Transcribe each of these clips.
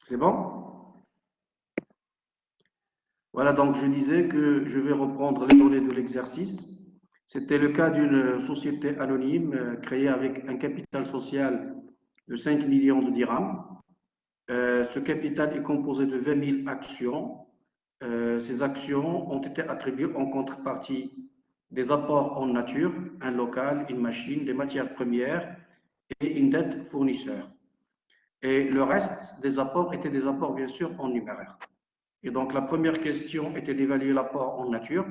C'est bon? Voilà, donc je disais que je vais reprendre les données de l'exercice. C'était le cas d'une société anonyme créée avec un capital social de 5 millions de dirhams. Ce capital est composé de 20 000 actions. Ces actions ont été attribuées en contrepartie des apports en nature, un local, une machine, des matières premières et une dette fournisseur. Et le reste des apports étaient des apports, bien sûr, en numéraire. Et donc, la première question était d'évaluer l'apport en nature.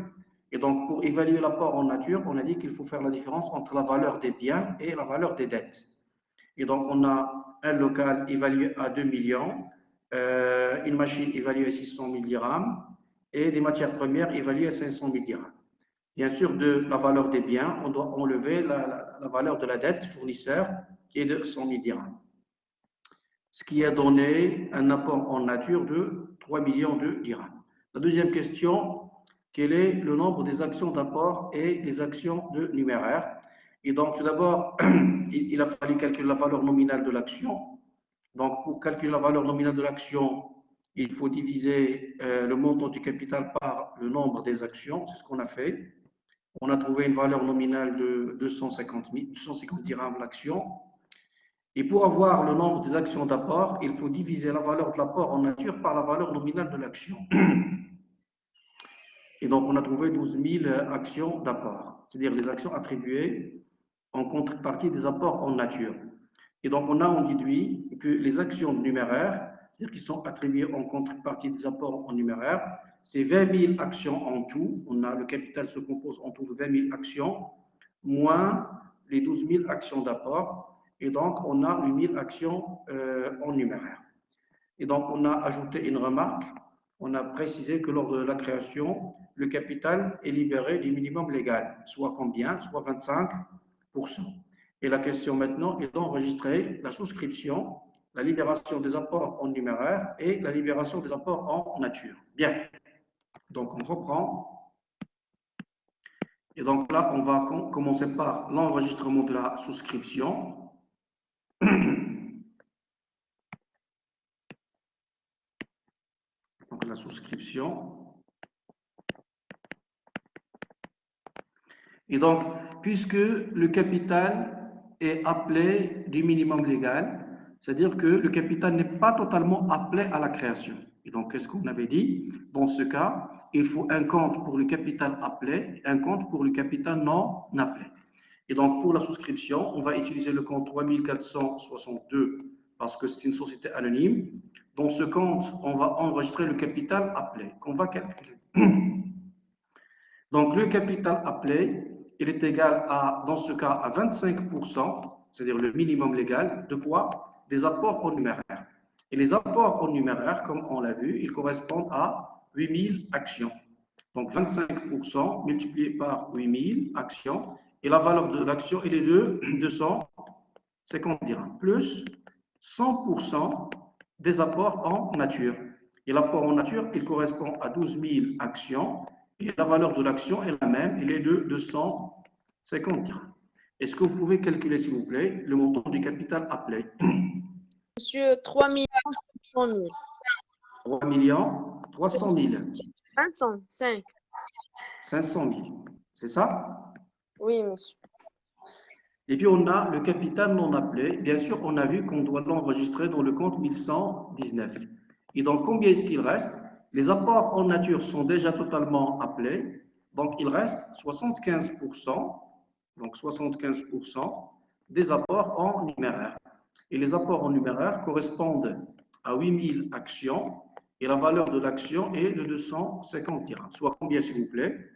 Et donc, pour évaluer l'apport en nature, on a dit qu'il faut faire la différence entre la valeur des biens et la valeur des dettes. Et donc, on a un local évalué à 2 millions, une machine évaluée à 600 000 dirhams et des matières premières évaluées à 500 000 dirhams. Bien sûr, de la valeur des biens, on doit enlever la valeur de la dette fournisseur qui est de 100 000 dirhams. Ce qui a donné un apport en nature de 3 millions de dirhams. La deuxième question, quel est le nombre des actions d'apport et les actions de numéraire? Et donc, tout d'abord, il a fallu calculer la valeur nominale de l'action. Donc, pour calculer la valeur nominale de l'action, il faut diviser le montant du capital par le nombre des actions. C'est ce qu'on a fait. On a trouvé une valeur nominale de 250 dirhams l'action. Et pour avoir le nombre des actions d'apport, il faut diviser la valeur de l'apport en nature par la valeur nominale de l'action. Et donc, on a trouvé 12 000 actions d'apport, c'est-à-dire les actions attribuées en contrepartie des apports en nature. Et donc, on a déduit que les actions numéraires, c'est-à-dire qui sont attribuées en contrepartie des apports en numéraire, c'est 20 000 actions en tout. Le capital se compose en tout de 20 000 actions, moins les 12 000 actions d'apport. Et donc, on a 8 000 actions en numéraire. Et donc, on a ajouté une remarque. On a précisé que lors de la création, le capital est libéré du minimum légal, soit combien? Soit 25%. Et la question maintenant est d'enregistrer la souscription, la libération des apports en numéraire et la libération des apports en nature. Bien. Donc, on reprend. Et donc là, on va commencer par l'enregistrement de la souscription. Donc, la souscription. Et donc, puisque le capital est appelé du minimum légal, c'est-à-dire que le capital n'est pas totalement appelé à la création. Et donc, qu'est-ce qu'on avait dit? Dans ce cas, il faut un compte pour le capital appelé et un compte pour le capital non appelé. Et donc, pour la souscription, on va utiliser le compte 3462 parce que c'est une société anonyme. Dans ce compte, on va enregistrer le capital appelé qu'on va calculer. Donc, le capital appelé, il est égal à, dans ce cas, à 25%, c'est-à-dire le minimum légal, de quoi? Des apports en numéraire. Et les apports en numéraire, comme on l'a vu, ils correspondent à 8000 actions. Donc, 25% multiplié par 8000 actions, et la valeur de l'action, elle est de 250 dirhams, plus 100% des apports en nature. Et l'apport en nature, il correspond à 12 000 actions, et la valeur de l'action est la même, elle est de 250 dirhams. Est-ce que vous pouvez calculer, s'il vous plaît, le montant du capital appelé? Monsieur, 3 500 000. 3 millions 300 000. 500. 500 000. C'est ça? Oui, monsieur. Et puis on a le capital non appelé. Bien sûr, on a vu qu'on doit l'enregistrer dans le compte 1119. Et donc, combien est-ce qu'il reste? Les apports en nature sont déjà totalement appelés. Donc, il reste 75%. Donc, 75% des apports en numéraire. Et les apports en numéraire correspondent à 8000 actions. Et la valeur de l'action est de 250 dirhams. Soit combien, s'il vous plaît?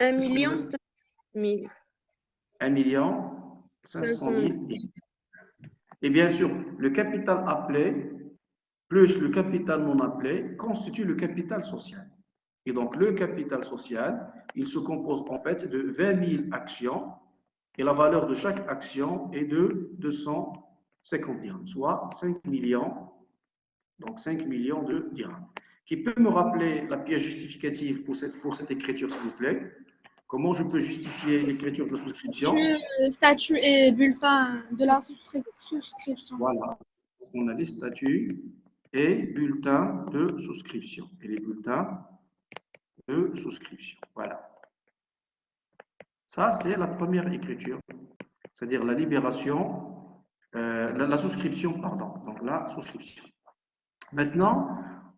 1 million 500 000. 1 million 500 500 000. 000. Et bien sûr, le capital appelé plus le capital non appelé constitue le capital social. Et donc, le capital social, il se compose en fait de 20 000 actions et la valeur de chaque action est de 250 dirhams, soit 5 millions, donc 5 millions de dirhams. Qui peut me rappeler la pièce justificative pour cette écriture, s'il vous plaît? Comment je peux justifier l'écriture de la souscription? Statut et bulletin de la souscription. Voilà. on a les statuts et bulletins de souscription. Et les bulletins de souscription. Voilà. Ça, c'est la première écriture, c'est-à-dire la libération, la souscription, pardon. Donc, la souscription. Maintenant,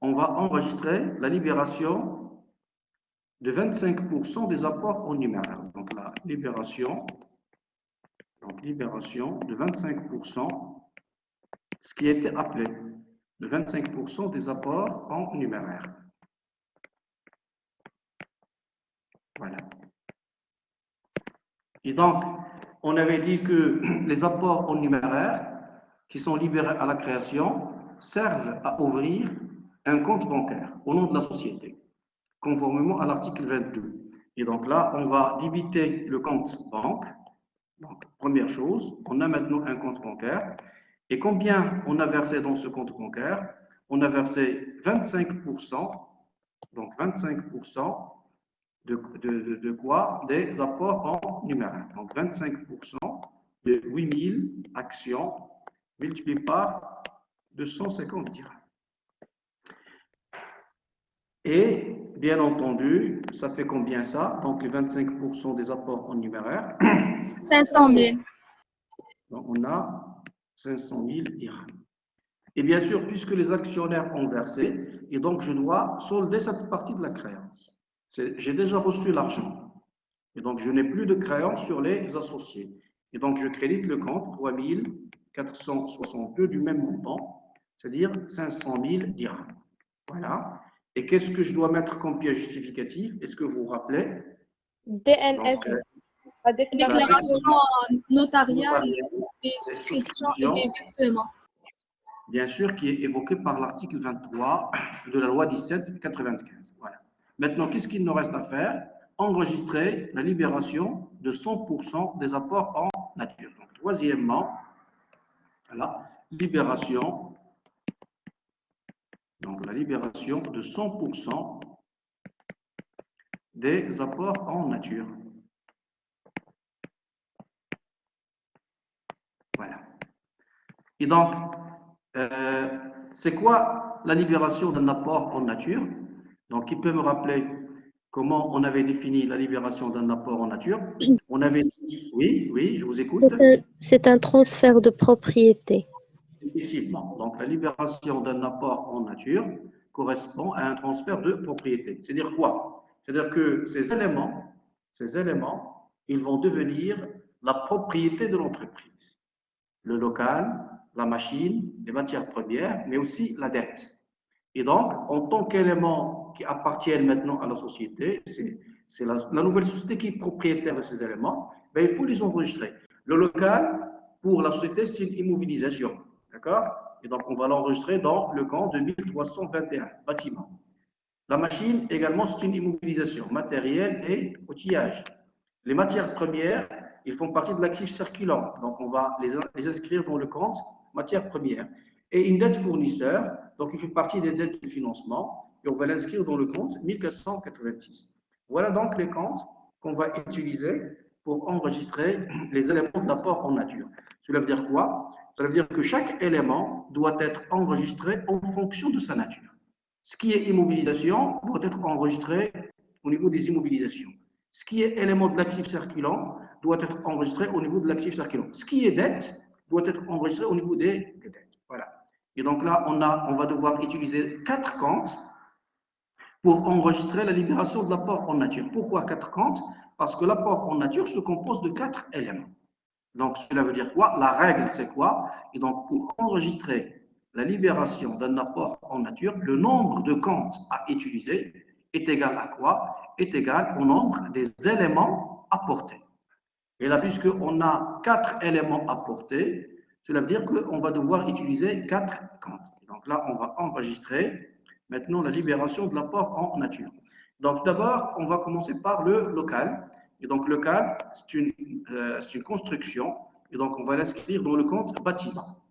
on va enregistrer la libération de 25% des apports en numéraire. Donc, la libération de 25%, ce qui a été appelé de 25% des apports en numéraire. Voilà. Et donc, on avait dit que les apports en numéraire qui sont libérés à la création servent à ouvrir un compte bancaire au nom de la société, conformément à l'article 22. Et donc là, on va débiter le compte banque. Donc, première chose, on a maintenant un compte bancaire. Et combien on a versé dans ce compte bancaire? On a versé 25%, donc 25% de quoi? Des apports en numéraire. Donc 25% de 8000 actions multipliées par 250 dirhams. Et bien entendu, ça fait combien ça? Donc les 25% des apports en numéraire. 500 000. Donc on a 500 000 dirhams. Et bien sûr, puisque les actionnaires ont versé, et donc je dois solder cette partie de la créance. J'ai déjà reçu l'argent. Et donc, je n'ai plus de créance sur les associés. Et donc, je crédite le compte 3462 du même montant, c'est-à-dire 500 000 dirhams. Voilà. Et qu'est-ce que je dois mettre comme pièce justificative? Est-ce que vous vous rappelez? DNS. Donc, La déclaration Déclaration notariale des souscriptions et des versements. Bien sûr, qui est évoqué par l'article 23 de la loi 1795. Voilà. Maintenant, qu'est-ce qu'il nous reste à faire? Enregistrer la libération de 100% des apports en nature. Donc, troisièmement, la libération, la libération de 100% des apports en nature. Voilà. Et donc, c'est quoi la libération d'un apport en nature? Donc, qui peut me rappeler comment on avait défini la libération d'un apport en nature? On avait dit, oui, je vous écoute. C'est un transfert de propriété. Effectivement. Donc, la libération d'un apport en nature correspond à un transfert de propriété. C'est-à-dire quoi? C'est-à-dire que ces éléments, ils vont devenir la propriété de l'entreprise. Le local, la machine, les matières premières, mais aussi la dette. Et donc, en tant qu'éléments qui appartiennent maintenant à la société, c'est la nouvelle société qui est propriétaire de ces éléments, ben, il faut les enregistrer. Le local, pour la société, c'est une immobilisation. D'accord? Et donc, on va l'enregistrer dans le compte de 1321, bâtiment. La machine, également, c'est une immobilisation, matériel et outillage. Les matières premières, ils font partie de l'actif circulant. Donc, on va les inscrire dans le compte matières premières. Et une dette fournisseur, donc il fait partie des dettes de financement, et on va l'inscrire dans le compte 1486. Voilà donc les comptes qu'on va utiliser pour enregistrer les éléments de l'apport en nature. Cela veut dire quoi? Cela veut dire que chaque élément doit être enregistré en fonction de sa nature. Ce qui est immobilisation doit être enregistré au niveau des immobilisations. Ce qui est élément de l'actif circulant doit être enregistré au niveau de l'actif circulant. Ce qui est dette doit être enregistré au niveau des dettes. Voilà. Et donc là, on va devoir utiliser 4 comptes pour enregistrer la libération de l'apport en nature. Pourquoi 4 comptes? Parce que l'apport en nature se compose de 4 éléments. Donc, cela veut dire quoi? La règle, c'est quoi? Et donc, pour enregistrer la libération d'un apport en nature, le nombre de comptes à utiliser est égal à quoi? Est égal au nombre des éléments apportés. Et là, puisqu'on a 4 éléments apportés, cela veut dire qu'on va devoir utiliser 4 comptes. Donc là, on va enregistrer maintenant la libération de l'apport en nature. Donc d'abord, on va commencer par le local. Et donc local, c'est une construction. Et donc on va l'inscrire dans le compte bâtiment.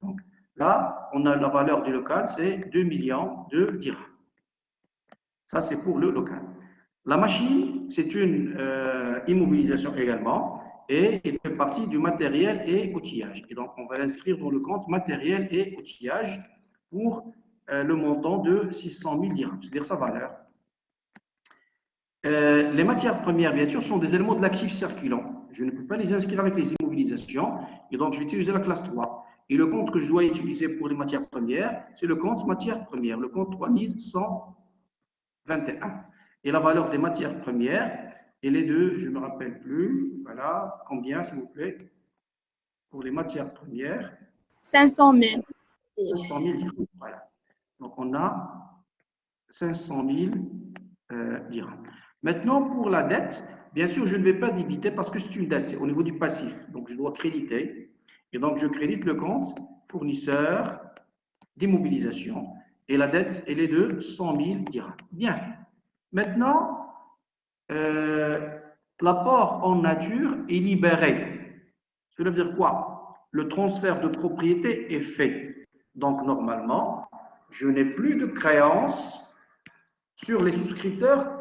Donc là, on a la valeur du local, c'est 2 millions de dirhams. Ça, c'est pour le local. La machine, c'est une immobilisation également. et il fait partie du matériel et outillage. Et donc, on va l'inscrire dans le compte matériel et outillage pour le montant de 600 000 dirhams, c'est-à-dire sa valeur. Les matières premières, bien sûr, sont des éléments de l'actif circulant. Je ne peux pas les inscrire avec les immobilisations, et donc je vais utiliser la classe 3. Et le compte que je dois utiliser pour les matières premières, c'est le compte matières premières, le compte 3121. Et la valeur des matières premières, elle est de, je ne me rappelle plus, voilà, combien, s'il vous plaît, pour les matières premières? 500 000. 500 000 dirhams, voilà. Donc, on a 500 000 dirhams. Maintenant, pour la dette, bien sûr, je ne vais pas débiter parce que c'est une dette, c'est au niveau du passif. Donc, je dois créditer. Et donc, je crédite le compte fournisseur d'immobilisation. Et la dette, elle est de 100 000 dirhams. Bien. Maintenant, l'apport en nature est libéré. Cela veut dire quoi? Le transfert de propriété est fait. Donc, normalement, je n'ai plus de créances sur les souscripteurs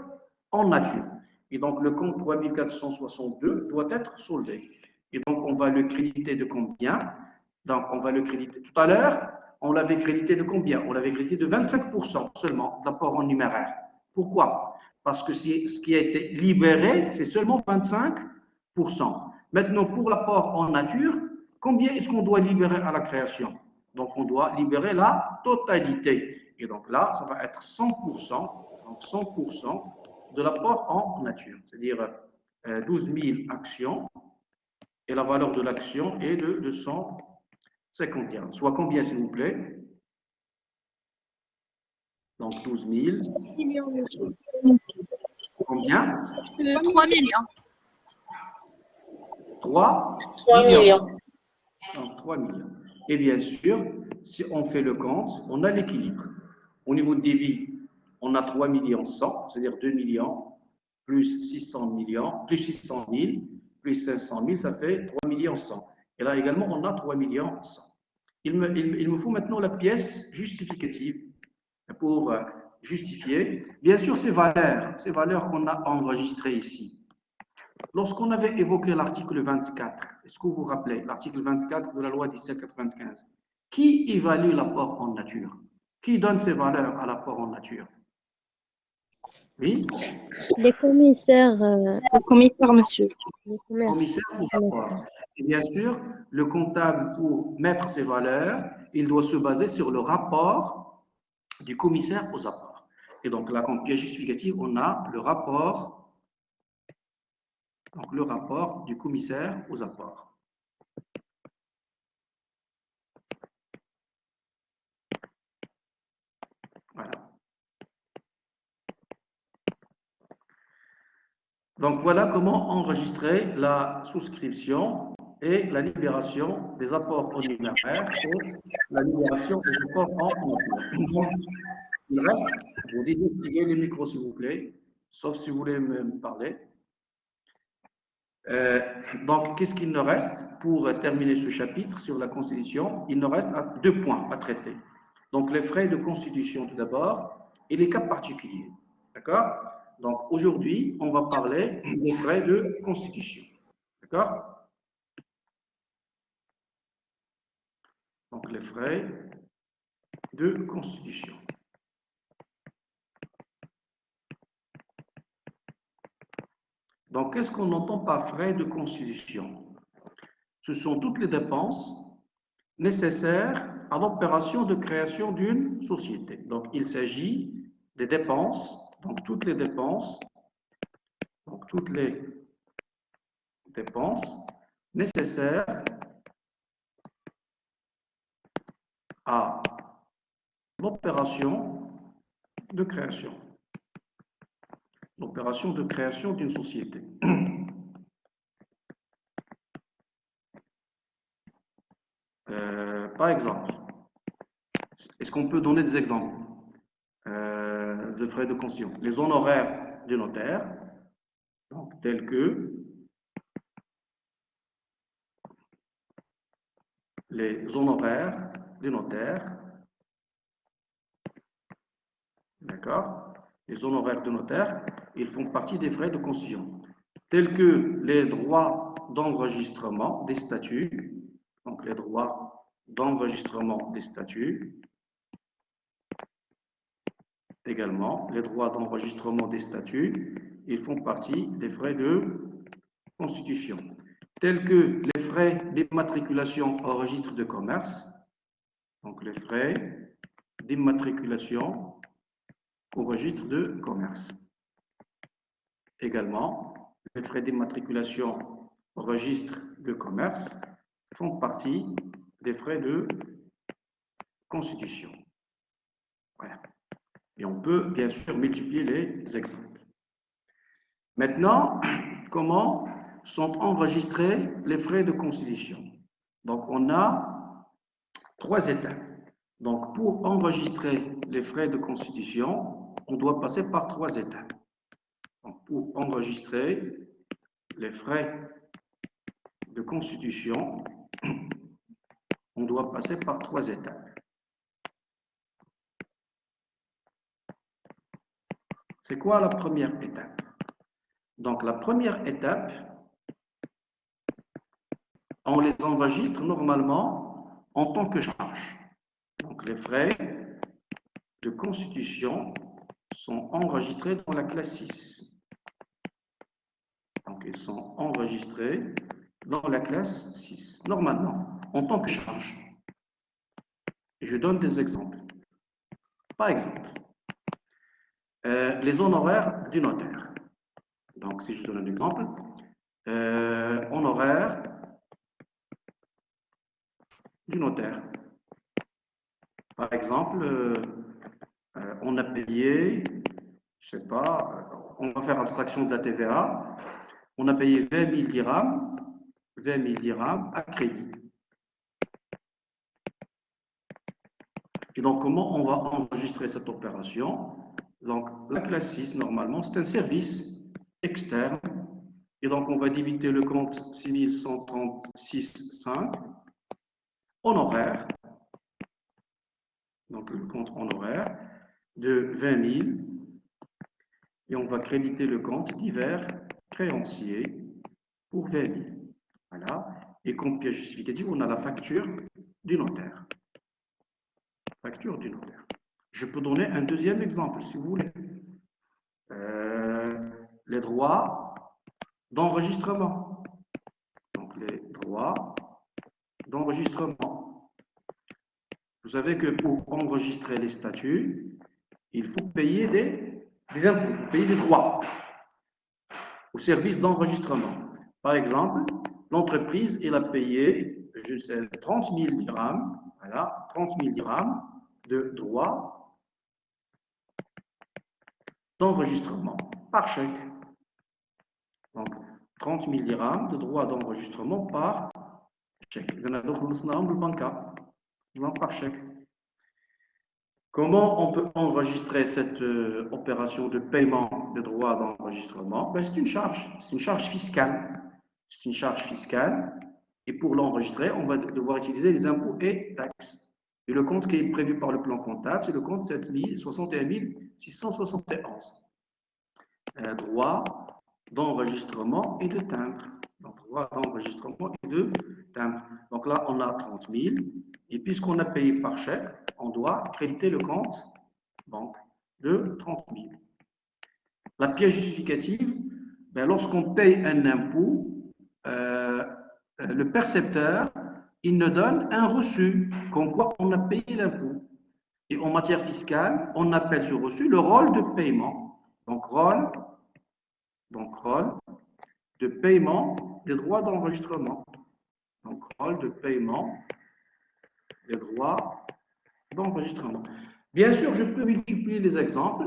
en nature. Et donc, le compte 3462 doit être soldé. Et donc, on va le créditer de combien? Donc, on va le créditer. Tout à l'heure, on l'avait crédité de combien? On l'avait crédité de 25% seulement d'apport en numéraire. Pourquoi? Parce que ce qui a été libéré, c'est seulement 25%. Maintenant, pour l'apport en nature, combien est-ce qu'on doit libérer à la création? Donc, on doit libérer la totalité. Et donc là, ça va être 100%, donc 100% de l'apport en nature. C'est-à-dire 12 000 actions, et la valeur de l'action est de 251. Soit combien, s'il vous plaît? Donc 12 000. Combien? 3 millions. 3 millions. Donc 3 millions. Et bien sûr, si on fait le compte, on a l'équilibre. Au niveau de débit, on a 3 millions 100, c'est-à-dire 2 millions, plus 600 millions, plus 600 000, plus 500 000, ça fait 3 millions 100. Et là également, on a 3 millions 100. Il me faut maintenant la pièce justificative pour justifier. Bien sûr, ces valeurs qu'on a enregistrées ici. Lorsqu'on avait évoqué l'article 24, est-ce que vous vous rappelez, l'article 24 de la loi 1795, qui évalue l'apport en nature? Qui donne ces valeurs à l'apport en nature? Oui? Les commissaires, Le commissaire, monsieur. les commerces. Commissaire aux apports. Et bien sûr, le comptable, pour mettre ces valeurs, il doit se baser sur le rapport du commissaire aux apports. Et donc là, comme pièce justificative, on a le rapport, donc le rapport du commissaire aux apports. Voilà. Donc voilà comment enregistrer la souscription et la libération des apports en numéraire et la libération des apports en nature. Il reste, je vous dis d'activer les micros s'il vous plaît, sauf si vous voulez me parler. Donc, qu'est-ce qu'il nous reste pour terminer ce chapitre sur la constitution? Il nous reste 2 points à traiter. Donc, les frais de constitution tout d'abord et les cas particuliers. D'accord? Donc, aujourd'hui, on va parler des frais de constitution. D'accord? Donc, les frais de constitution. Donc, qu'est-ce qu'on entend par frais de constitution? Ce sont toutes les dépenses nécessaires à l'opération de création d'une société. Donc, il s'agit des dépenses, donc toutes les dépenses nécessaires à l'opération de création. L'opération de création d'une société. Par exemple, est-ce qu'on peut donner des exemples de frais de constitution? Les honoraires du notaire, donc, tels que les honoraires du notaire, d'accord? Les honoraires de notaire, ils font partie des frais de constitution, tels que les droits d'enregistrement des statuts, donc les droits d'enregistrement des statuts, également, les droits d'enregistrement des statuts, ils font partie des frais de constitution, tels que les frais d'immatriculation au registre de commerce, donc les frais d'immatriculation au registre de commerce. Également, les frais d'immatriculation au registre de commerce font partie des frais de constitution. Voilà. Et on peut bien sûr multiplier les exemples. Maintenant, comment sont enregistrés les frais de constitution? Donc, on a 3 étapes. Donc, pour enregistrer les frais de constitution, on doit passer par 3 étapes. Donc, pour enregistrer les frais de constitution, on doit passer par 3 étapes. C'est quoi la première étape? Donc, la première étape, on les enregistre normalement en tant que charge. Donc, les frais de constitution sont enregistrés dans la classe 6. Donc, ils sont enregistrés dans la classe 6, normalement, en tant que charge. Et je donne des exemples. Par exemple, les honoraires du notaire. Donc, si je donne un exemple, honoraires du notaire. Par exemple, on a payé, je sais pas, on va faire abstraction de la TVA, on a payé 20 000 dirhams à crédit. Et donc, comment on va enregistrer cette opération? Donc, la classe 6, normalement, c'est un service externe. Et donc, on va débiter le compte 6136,5 honoraire. Donc, le compte honoraire de 20 000. Et on va créditer le compte divers créanciers pour 20 000. Voilà. Et comme pièce justificative, on a la facture du notaire. Facture du notaire. Je peux donner un deuxième exemple, si vous voulez. Les droits d'enregistrement. Donc, les droits d'enregistrement. Vous savez que pour enregistrer les statuts, il faut payer des impôts, il faut payer des droits au service d'enregistrement. Par exemple, l'entreprise, elle a payé, je sais, 30 000 dirhams, voilà, 30 000 dirhams de droits d'enregistrement par chèque. Donc, 30 000 dirhams de droits d'enregistrement par chèque. Par chèque. Comment on peut enregistrer cette opération de paiement de droits d'enregistrement? Ben, c'est une charge fiscale. C'est une charge fiscale. Et pour l'enregistrer, on va devoir utiliser les impôts et taxes. Et le compte qui est prévu par le plan comptable, c'est le compte 61 671. Droit d'enregistrement et de timbre. Donc, droit d'enregistrement et de timbre. Donc là, on a 30 000. Et puisqu'on a payé par chèque, on doit créditer le compte banque de 30 000. La pièce justificative, ben, lorsqu'on paye un impôt, le percepteur, il nous donne un reçu, comme quoi on a payé l'impôt. Et en matière fiscale, on appelle ce reçu le rôle de paiement. Donc, rôle de paiement des droits d'enregistrement. Donc, rôle de paiement des droits d'enregistrement. Bien sûr, je peux multiplier les exemples,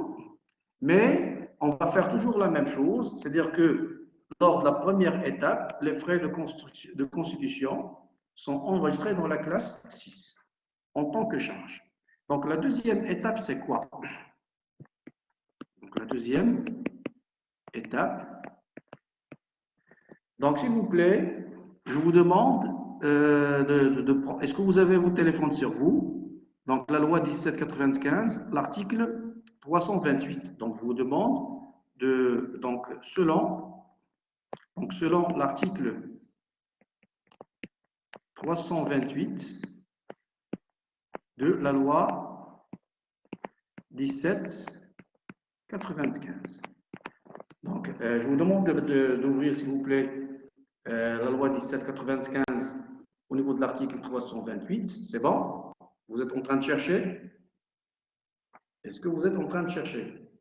mais on va faire toujours la même chose, c'est-à-dire que lors de la première étape, les frais de constitution sont enregistrés dans la classe 6 en tant que charge. Donc, la deuxième étape, c'est quoi? Donc, la deuxième étape. Donc, s'il vous plaît, je vous demande est-ce que vous avez vos téléphones sur vous? Donc, la loi 1795, l'article 328. Donc, je vous demande selon l'article 328 de la loi 1795. Donc, je vous demande d'ouvrir, s'il vous plaît, la loi 1795 au niveau de l'article 328. C'est bon? Vous êtes en train de chercher? Est-ce que vous êtes en train de chercher?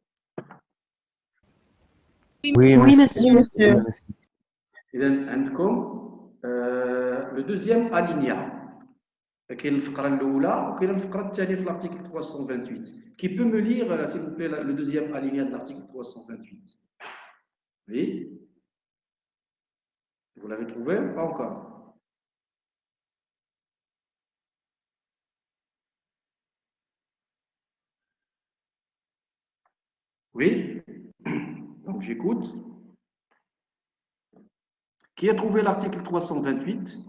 Oui, monsieur. إذن عندكم le deuxième alinéa. كاين الفقرة الأولى وكاين الفقرة الثانية في l'article 328. Qui peut me lire, s'il vous plaît, le deuxième alinéa de l'article 328? Oui. Vous l'avez trouvé ou pas encore? Oui. Donc j'écoute. Qui a trouvé l'article 328?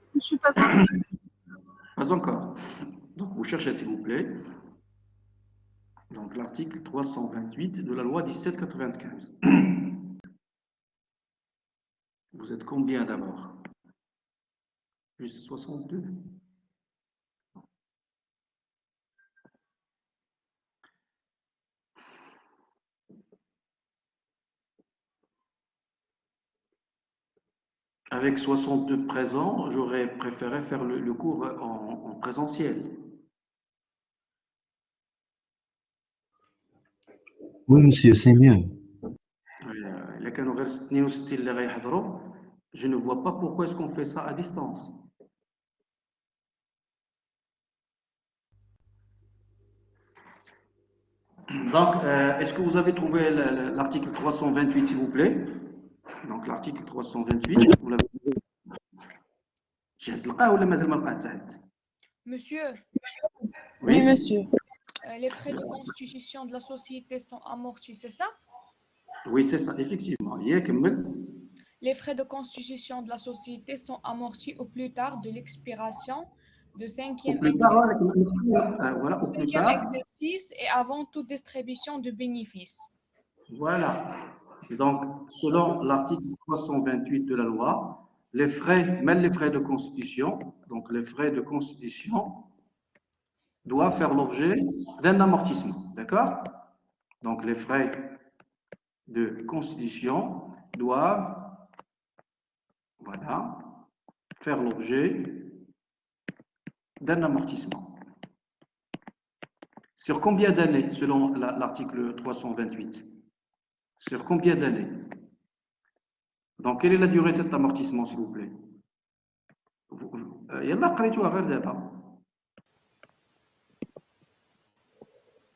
Je ne suis pas encore. Pas encore. Donc vous cherchez, s'il vous plaît. Donc l'article 328 de la loi 1795. Vous êtes combien d'abord? Plus 62. Avec 62 présents, j'aurais préféré faire le cours en présentiel. Oui, monsieur, c'est mieux. Je ne vois pas pourquoi est-ce qu'on fait ça à distance. Donc, est-ce que vous avez trouvé l'article 328, s'il vous plaît? Donc, l'article 328, vous l'avez trouvé? Monsieur, Oui, monsieur. les frais de constitution de la société sont amortis, c'est ça? Oui, c'est ça, effectivement. Les frais de constitution de la société sont amortis au plus tard de l'expiration de Au cinquième plus tard, voilà, au plus tard. exercice et avant toute distribution de bénéfices. Voilà. Et donc, selon l'article 328 de la loi, les frais, même les frais de constitution, donc les frais de constitution doivent faire l'objet d'un amortissement. D'accord? Donc, les frais de constitution doivent, voilà, faire l'objet d'un amortissement. Sur combien d'années, selon l'article 328? Sur combien d'années? Donc, quelle est la durée de cet amortissement, s'il vous plaît?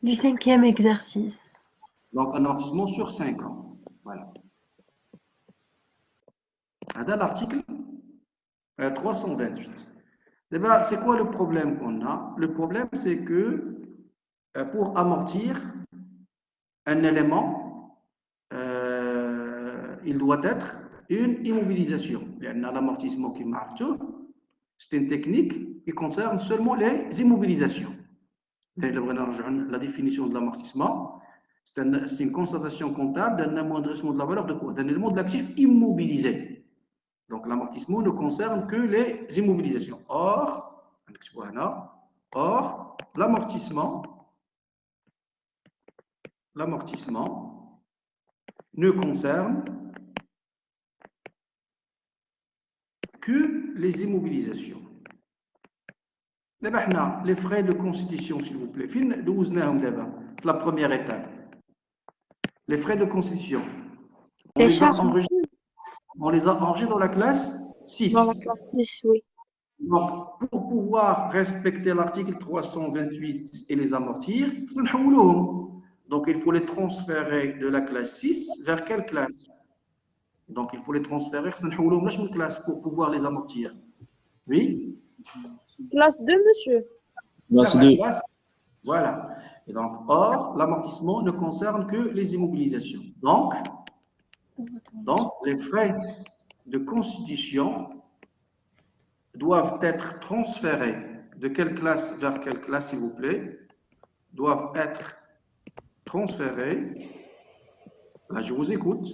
Du 5e exercice. Donc, un amortissement sur 5 ans. Voilà. C'est l'article 328. C'est quoi le problème qu'on a? Le problème, c'est que pour amortir un élément, il doit être une immobilisation. L'amortissement qui marche, c'est une technique qui concerne seulement les immobilisations. La définition de l'amortissement, c'est une constatation comptable d'un amoindrissement de la valeur de quoi? D'un élément de l'actif immobilisé. Donc l'amortissement ne concerne que les immobilisations. Or, l'amortissement ne concerne que les immobilisations. D'abord, les frais de constitution, s'il vous plaît. La première étape. Les frais de constitution. On les a enregistrés dans la classe 6. Dans la classe 6, oui. Donc, pour pouvoir respecter l'article 328 et les amortir, donc il faut les transférer de la classe 6 vers quelle classe? Donc il faut les transférer classe pour pouvoir les amortir. Oui? Classe 2, monsieur. Voilà. Et donc, or, l'amortissement ne concerne que les immobilisations. Donc, les frais de constitution doivent être transférés de quelle classe vers quelle classe, s'il vous plaît? Doivent être transférés. Là, je vous écoute.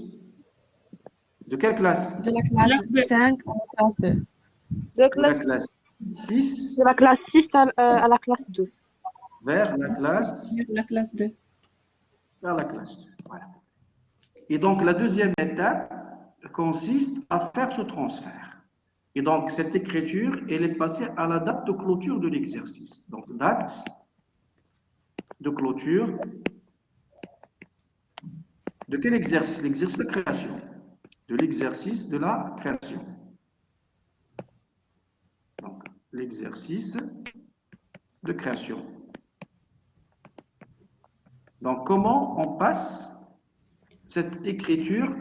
De quelle classe? De la classe 5 à la classe 2. De De la classe, classe 6 de la classe 6 à la classe 2. vers la classe, La classe 2. vers la classe 2. Voilà. Et donc, la deuxième étape consiste à faire ce transfert. Et donc, cette écriture, elle est passée à la date de clôture de l'exercice. Donc, date de clôture de quel exercice? L'exercice de création. De l'exercice de la création. Donc, l'exercice de création. Donc, comment on passe cette écriture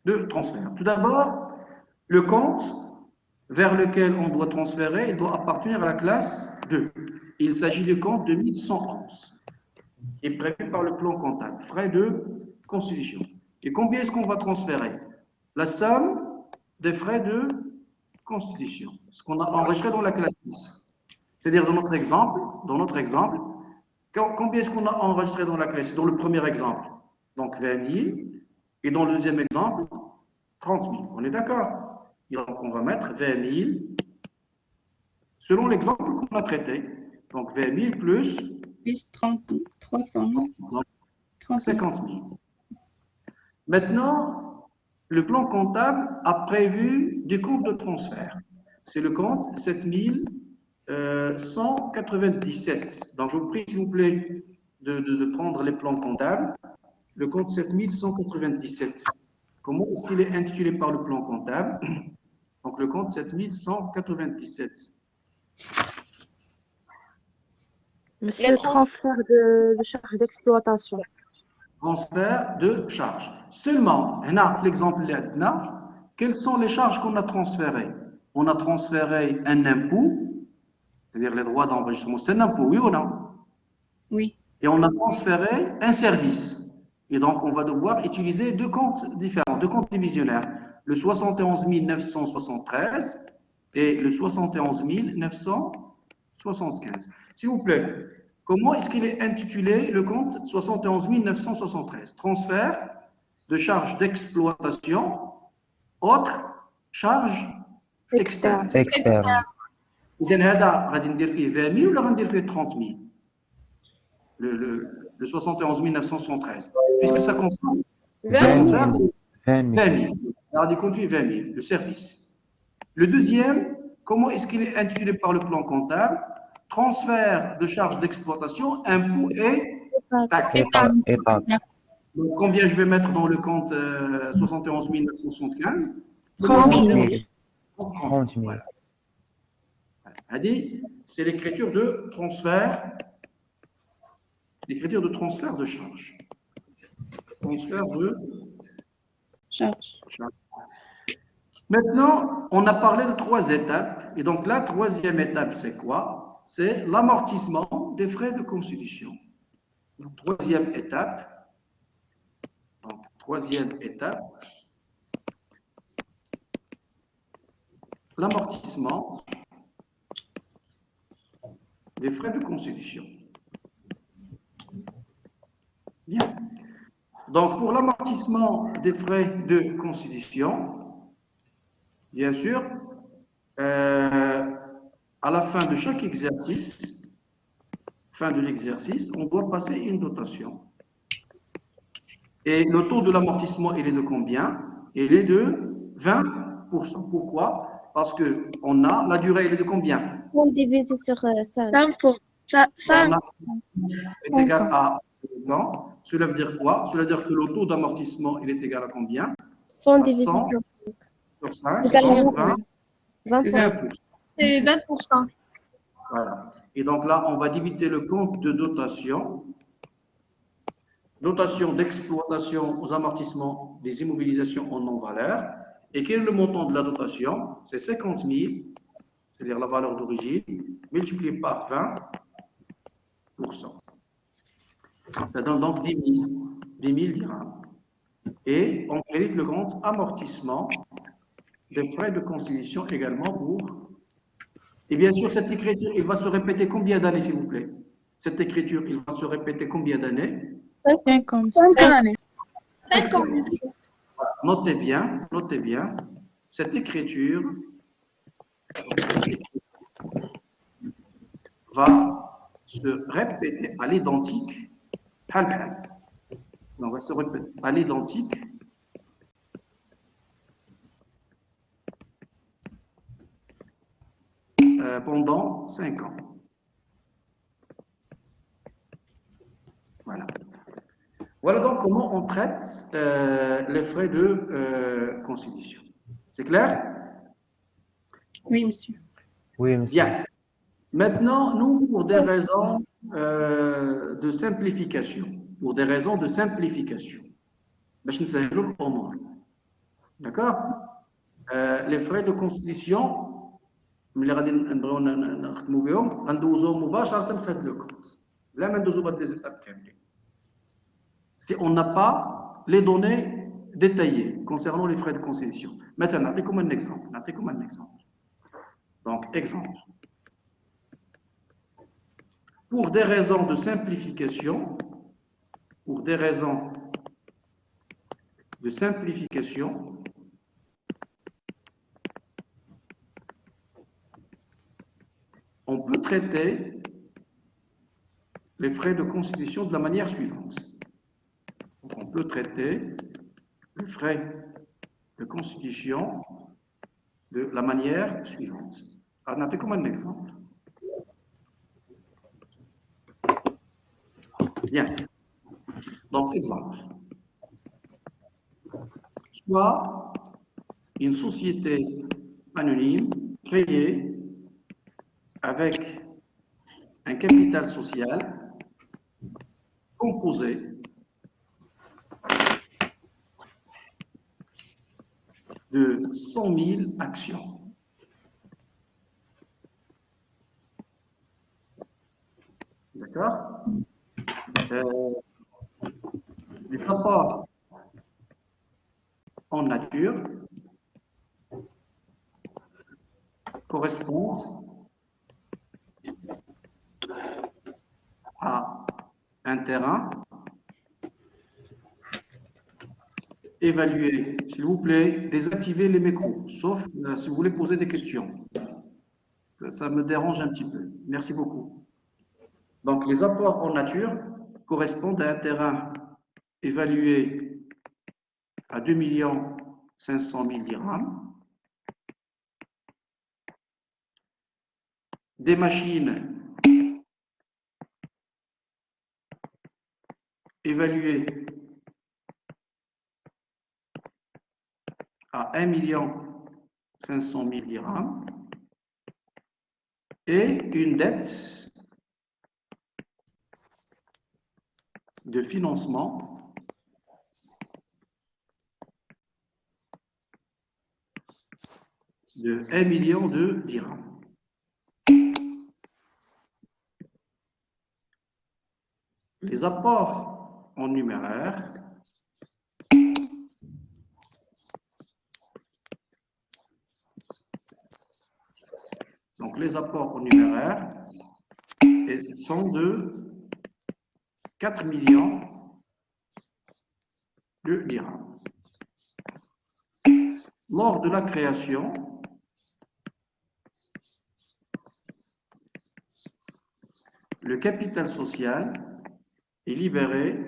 de transfert? Tout d'abord, le compte vers lequel on doit transférer, il doit appartenir à la classe 2. Il s'agit du compte de 1111, qui est prévu par le plan comptable, frais de constitution. Et combien est-ce qu'on va transférer? La somme des frais de constitution, ce qu'on a enregistré dans la classe 10. C'est-à-dire, dans notre exemple, combien est-ce qu'on a enregistré dans la classe? Dans le premier exemple, donc 20 000, et dans le deuxième exemple, 30 000. On est d'accord? Et donc, on va mettre 20 000 selon l'exemple qu'on a traité. Donc, 20 000 plus 300 000. donc, 50 000. Maintenant, le plan comptable a prévu des comptes de transfert. C'est le compte 7197. Donc, je vous prie, s'il vous plaît, de prendre les plans comptables. Le compte 7197. Comment est-ce qu'il est intitulé par le plan comptable? Donc, le compte 7197. Monsieur, transfert de charges d'exploitation. Transfert de charges. Seulement, l'exemple là, quelles sont les charges qu'on a transférées? On a transféré un impôt, c'est-à-dire les droits d'enregistrement, c'est un impôt, oui ou non? Oui. Et on a transféré un service. Et donc, on va devoir utiliser deux comptes différents, deux comptes divisionnaires. Le 71 973 et le 71 975. S'il vous plaît, comment est-ce qu'il est intitulé le compte 71 973? Transfert de charges d'exploitation, autres charges externes. Externe. إذا هذا غادي ندير فيه 20 000 ولا غندير فيه 30 000 le 71 973 puisque ça concerne 20 000. 20 000. غادي يكون فيه 20 000 le service. Le deuxième, comment est-ce qu'il est intitulé par le plan comptable? Transfert de charges d'exploitation, impôts et taxes. Et taxes. Donc, combien je vais mettre dans le compte 71 975? 30 000. 30 000. Voilà. C'est l'écriture de transfert. L'écriture de transfert de charge. Transfert de Charge. charge. Maintenant, on a parlé de trois étapes. Et donc, la troisième étape, c'est quoi? C'est l'amortissement des frais de constitution. Donc, troisième étape. Donc, troisième étape. L'amortissement des frais de constitution. Bien. Donc, pour l'amortissement des frais de constitution, bien sûr, à la fin de chaque exercice, fin de l'exercice, on doit passer une dotation. Et le taux de l'amortissement, il est de combien? Il est de 20%. Pourquoi? Parce que on a la durée, elle est de combien? On divise sur 5. 5 pour 5. Est égal à 5 ans. Cela veut dire quoi? Cela veut dire que le taux d'amortissement, il est égal à combien? 100 À divisé 100 sur sur 5, Également 20, 20%. 20%. C'est 20%. Voilà. Et donc là, on va débiter le compte de dotation. Dotation d'exploitation aux amortissements des immobilisations en non-valeur. Et quel est le montant de la dotation? C'est 50 000, c'est-à-dire la valeur d'origine, multiplié par 20%. Ça donne donc 10 000 dirhams. Et on crédite le compte amortissement des frais de constitution également pour... Et bien sûr, cette écriture, il va se répéter combien d'années, s'il vous plaît? Cette écriture, il va se répéter combien d'années? 5 ans. 5 années. 5 ans. notez bien, cette écriture va se répéter à l'identique. On va se répéter à l'identique pendant 5 ans. Voilà. Voilà donc comment on traite les frais de constitution. C'est clair? Oui, monsieur. Oui, monsieur. Bien. Maintenant, nous, pour des raisons de simplification, باش نسهلوا الأمور. D'accord? Les frais de constitution, ملي غادي نبغيو نخدموا بهم غندوزو مباشرة في هذا لو كونت. لا ما ندوزو بهاد لي زيتاب كاملين. Si on n'a pas les données détaillées concernant les frais de constitution. Maintenant, نعطيكم un exemple. Donc, exemple. Pour des raisons de simplification, on peut traiter les frais de constitution de la manière suivante. On peut traiter les frais de constitution de la manière suivante. On a fait comme un exemple. Bien. Donc, exemple. Soit une société anonyme créée avec un capital social composé de 100 000 actions. D'accord? Les apports en nature correspondent à un terrain évalué. S'il vous plaît, désactivez les micros, sauf si vous voulez poser des questions. Ça me dérange un petit peu. Merci beaucoup. Donc, les apports en nature correspondent à un terrain évalué à 2 500 000 dirhams, des machines évaluées à 1 500 000 dirhams et une dette de financement de 1 million de dirhams. Les apports en numéraire sont de 4 millions de dirhams. Lors de la création, le capital social est libéré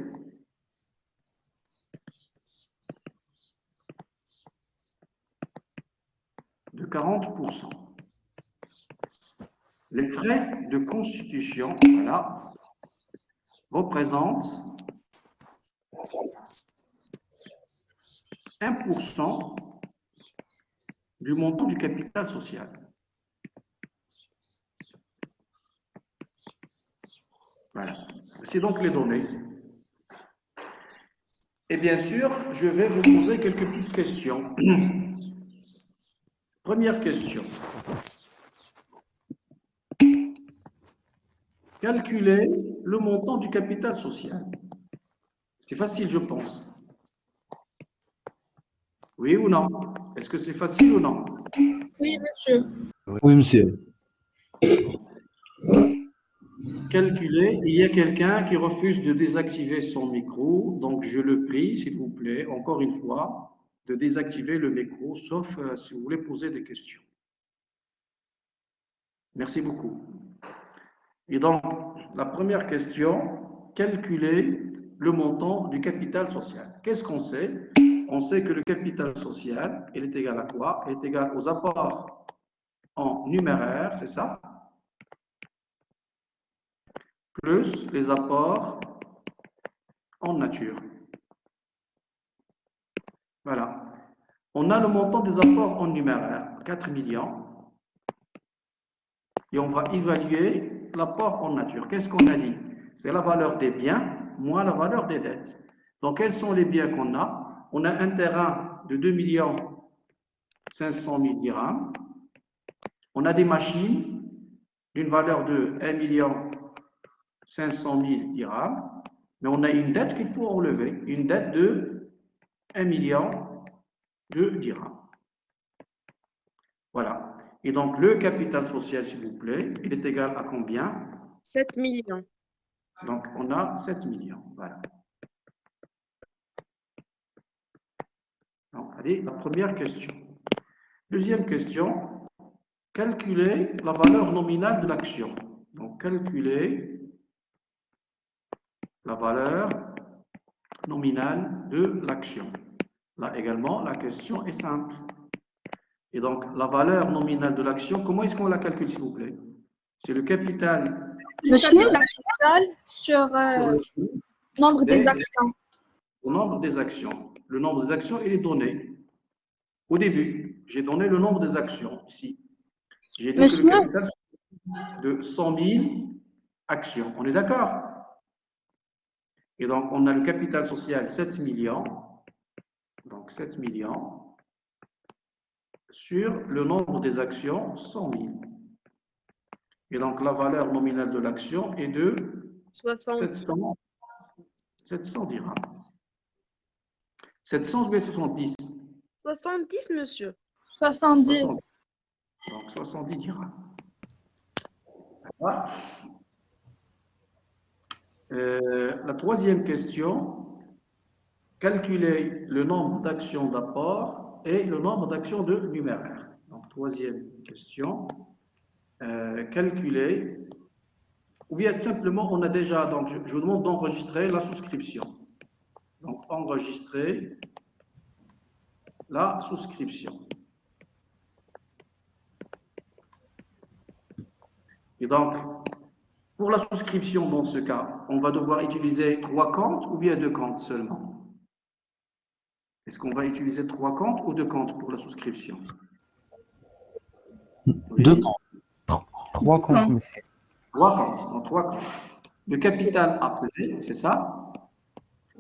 de 40%. Les frais de constitution, voilà, représentent 1% du montant du capital social. Voilà. C'est donc les données. Et bien sûr, je vais vous poser quelques petites questions. Première question. Calculer le montant du capital social. C'est facile, je pense. Oui ou non? Est-ce que c'est facile ou non? Oui, monsieur. Oui, monsieur. Calculer, il y a quelqu'un qui refuse de désactiver son micro, donc je le prie, s'il vous plaît, encore une fois, de désactiver le micro, sauf si vous voulez poser des questions. Merci beaucoup. Et donc, la première question, calculer le montant du capital social. Qu'est-ce qu'on sait? On sait que le capital social, il est égal à quoi? Il est égal aux apports en numéraire, c'est ça? Plus les apports en nature. Voilà. On a le montant des apports en numéraire, 4 millions. Et on va évaluer l'apport en nature. Qu'est-ce qu'on a dit? C'est la valeur des biens moins la valeur des dettes. Donc, quels sont les biens qu'on a? On a un terrain de 2 500 000 dirhams. On a des machines d'une valeur de 1 500 000 dirhams. Mais on a une dette qu'il faut enlever, une dette de 1 million de dirhams. Voilà. Et donc, le capital social, s'il vous plaît, il est égal à combien? 7 millions. Donc, on a 7 millions. Voilà. Donc, allez, la première question. Deuxième question, calculer la valeur nominale de l'action. Donc, calculer la valeur nominale de l'action. Là également, la question est simple. Et donc, la valeur nominale de l'action, comment est-ce qu'on la calcule, s'il vous plaît? C'est le capital. Le capital sur le nombre des actions. Le nombre des actions. Le nombre des actions, il est donné. Au début, j'ai donné le nombre des actions ici. J'ai dit que le capital est de 100 000 actions. On est d'accord? Et donc, on a le capital social 7 millions. Donc, 7 millions sur le nombre des actions 100 000. Et donc, la valeur nominale de l'action est de 700 dirhams. 700 ou bien 70? 70, monsieur. 70. Donc, 70 dirhams. Voilà. La troisième question, calculer le nombre d'actions d'apport et le nombre d'actions de numéraire. Donc, troisième question, calculer, ou bien tout simplement, on a déjà, donc je vous demande d'enregistrer la souscription. Donc, enregistrer la souscription. Et donc, pour la souscription, dans ce cas, on va devoir utiliser 3 comptes ou bien 2 comptes seulement? Est-ce qu'on va utiliser 3 comptes ou 2 comptes pour la souscription? 2 comptes. 3 comptes, monsieur. 3 comptes, non, 3 comptes. Le capital appelé, c'est ça?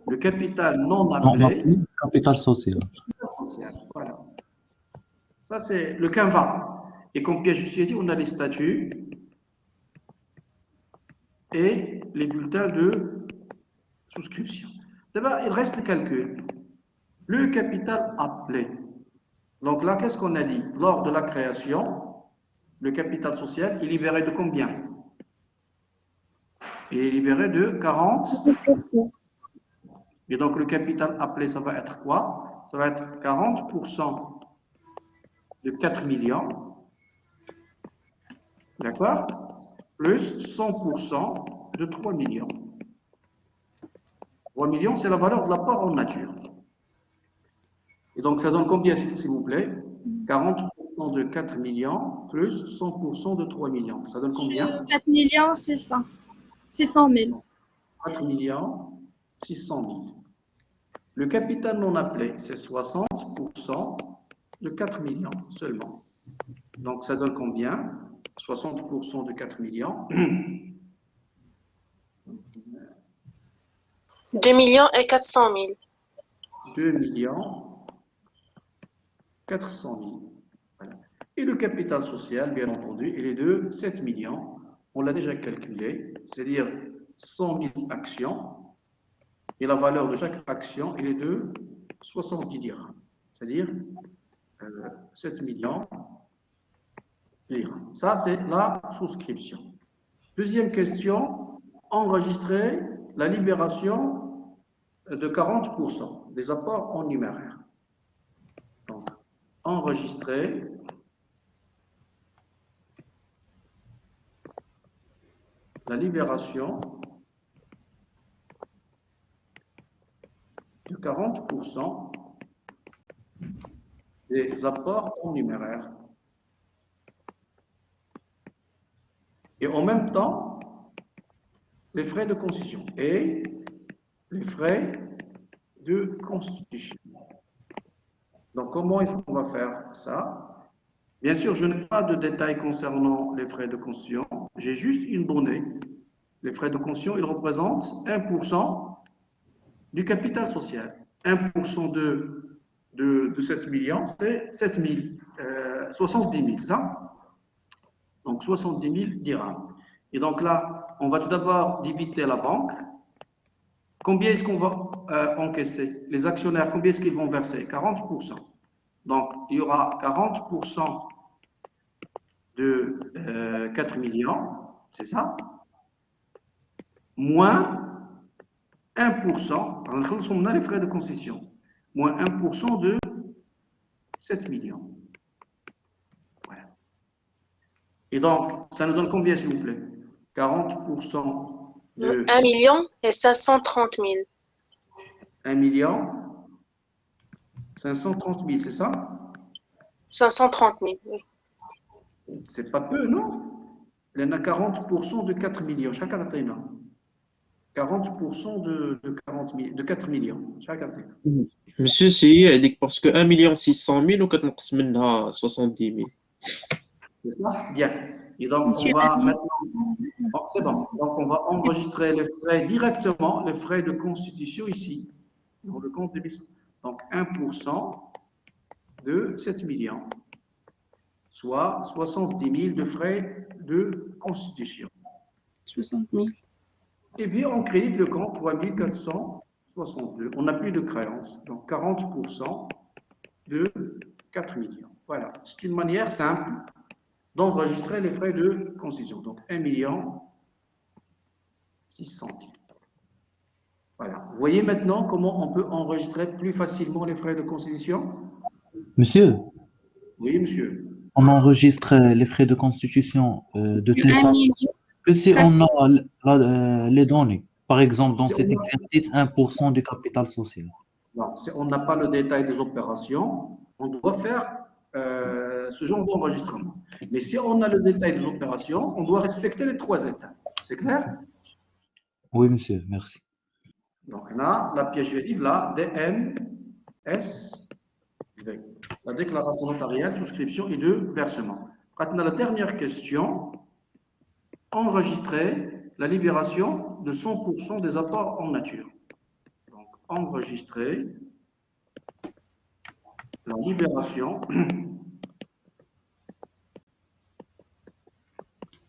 Le capital non appelé. Capital social. Voilà. Ça, c'est le Canva. Et comme Pierre je dit, on a les statuts et les bulletins de souscription. D'abord, il reste le calcul. Le capital appelé. Donc là, qu'est-ce qu'on a dit? Lors de la création, le capital social est libéré de combien? Il est libéré de 40. Et donc, le capital appelé, ça va être quoi? Ça va être 40% de 4 millions. D'accord? Plus 100% de 3 millions. 3 millions, c'est la valeur de l'apport en nature. Et donc, ça donne combien, s'il vous plaît? 40% de 4 millions plus 100% de 3 millions. Ça donne combien? 4 millions 600 000. 4 millions 600 000. Le capital non appelé, c'est 60% de 4 millions seulement. Donc, ça donne combien? 60% de 4 millions. 2 millions et 400 000. 2 millions 400 000. Voilà. Et le capital social, bien entendu, il est de 7 millions. On l'a déjà calculé, c'est-à-dire 100 000 actions. Et la valeur de chaque action, il est de 70 dirhams. C'est-à-dire 7 millions de dirhams. Ça, c'est la souscription. Deuxième question, enregistrer la libération de 40% des apports en numéraire. enregistrer la libération de 40% des apports en numéraire. Et en même temps, les frais de constitution et les frais de constitution. Donc, comment est-ce qu'on va faire ça? Bien sûr, je n'ai pas de détails concernant les frais de constitution. J'ai juste une donnée. Les frais de constitution, ils représentent 1% du capital social. 1% de 7 millions, c'est 70 000, ça? Donc, 70 000 dirhams. Et donc là, on va tout d'abord débiter la banque. Combien est-ce qu'on va encaisser? Les actionnaires, combien est-ce qu'ils vont verser? 40%. Donc, il y aura 40% de 4 millions, c'est ça? Moins 1%, on a les frais de concession, moins 1% de 7 millions. Voilà. Et donc, ça nous donne combien, s'il vous plaît? 40% de 1 million et 530 000. 1 million 530 000, c'est ça? 530 000, oui. C'est pas peu, non? Il y en a 40% de 4 millions. Chaque année, 40% de 4 millions. Chaque année. Monsieur, c'est parce que 1 600 000 ou 70 000. C'est ça? Bien. Et donc, Monsieur, on va maintenant. Oh, c'est bon. Donc, on va enregistrer les frais directement, les frais de constitution ici, dans le compte de mission. Donc, 1% de 7 millions, soit 70 000 de frais de constitution. 60 000. Et bien, on crédite le compte 3 462. On n'a plus de créance. Donc, 40% de 4 millions. Voilà. C'est une manière simple d'enregistrer les frais de constitution. Donc, 1 600 000. Voilà. Vous voyez maintenant comment on peut enregistrer plus facilement les frais de constitution? Monsieur, Oui, monsieur. on enregistre les frais de constitution de telle 1 façon million. que si on a les données. Par exemple, dans Si cet on a- exercice, 1% du capital social. Non, si on n'a pas le détail des opérations, on doit faire ce genre d'enregistrement. Mais si on a le détail des opérations, on doit respecter les 3 étapes. C'est clair? Oui, monsieur, merci. Donc, on a la pièce juive, la DNSV. La déclaration notariale, souscription et de versement. Maintenant, la dernière question, enregistrer la libération de 100% des apports en nature. Donc, enregistrer la libération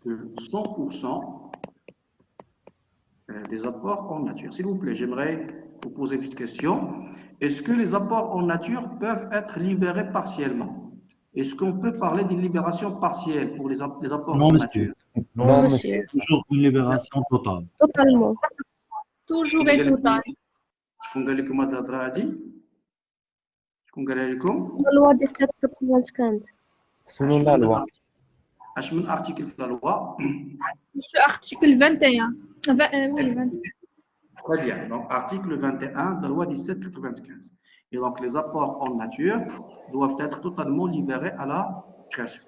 de 100% des apports en nature. S'il vous plaît, j'aimerais vous poser une petite question. Est-ce que les apports en nature peuvent être libérés partiellement? Est-ce qu'on peut parler d'une libération partielle pour les apports Non, en monsieur. nature? Non, monsieur. toujours une libération totale. Totalement. Toujours et total. شكون قال لكم هذه الهضره هذه؟ شكون قالها لكم؟ La loi 1795. Selon la loi. اش من ارتيكل في لا لوا؟ Monsieur article 21. Oui, 21. Très bien. Donc, article 21 de la loi 1795. Et donc, les apports en nature doivent être totalement libérés à la création.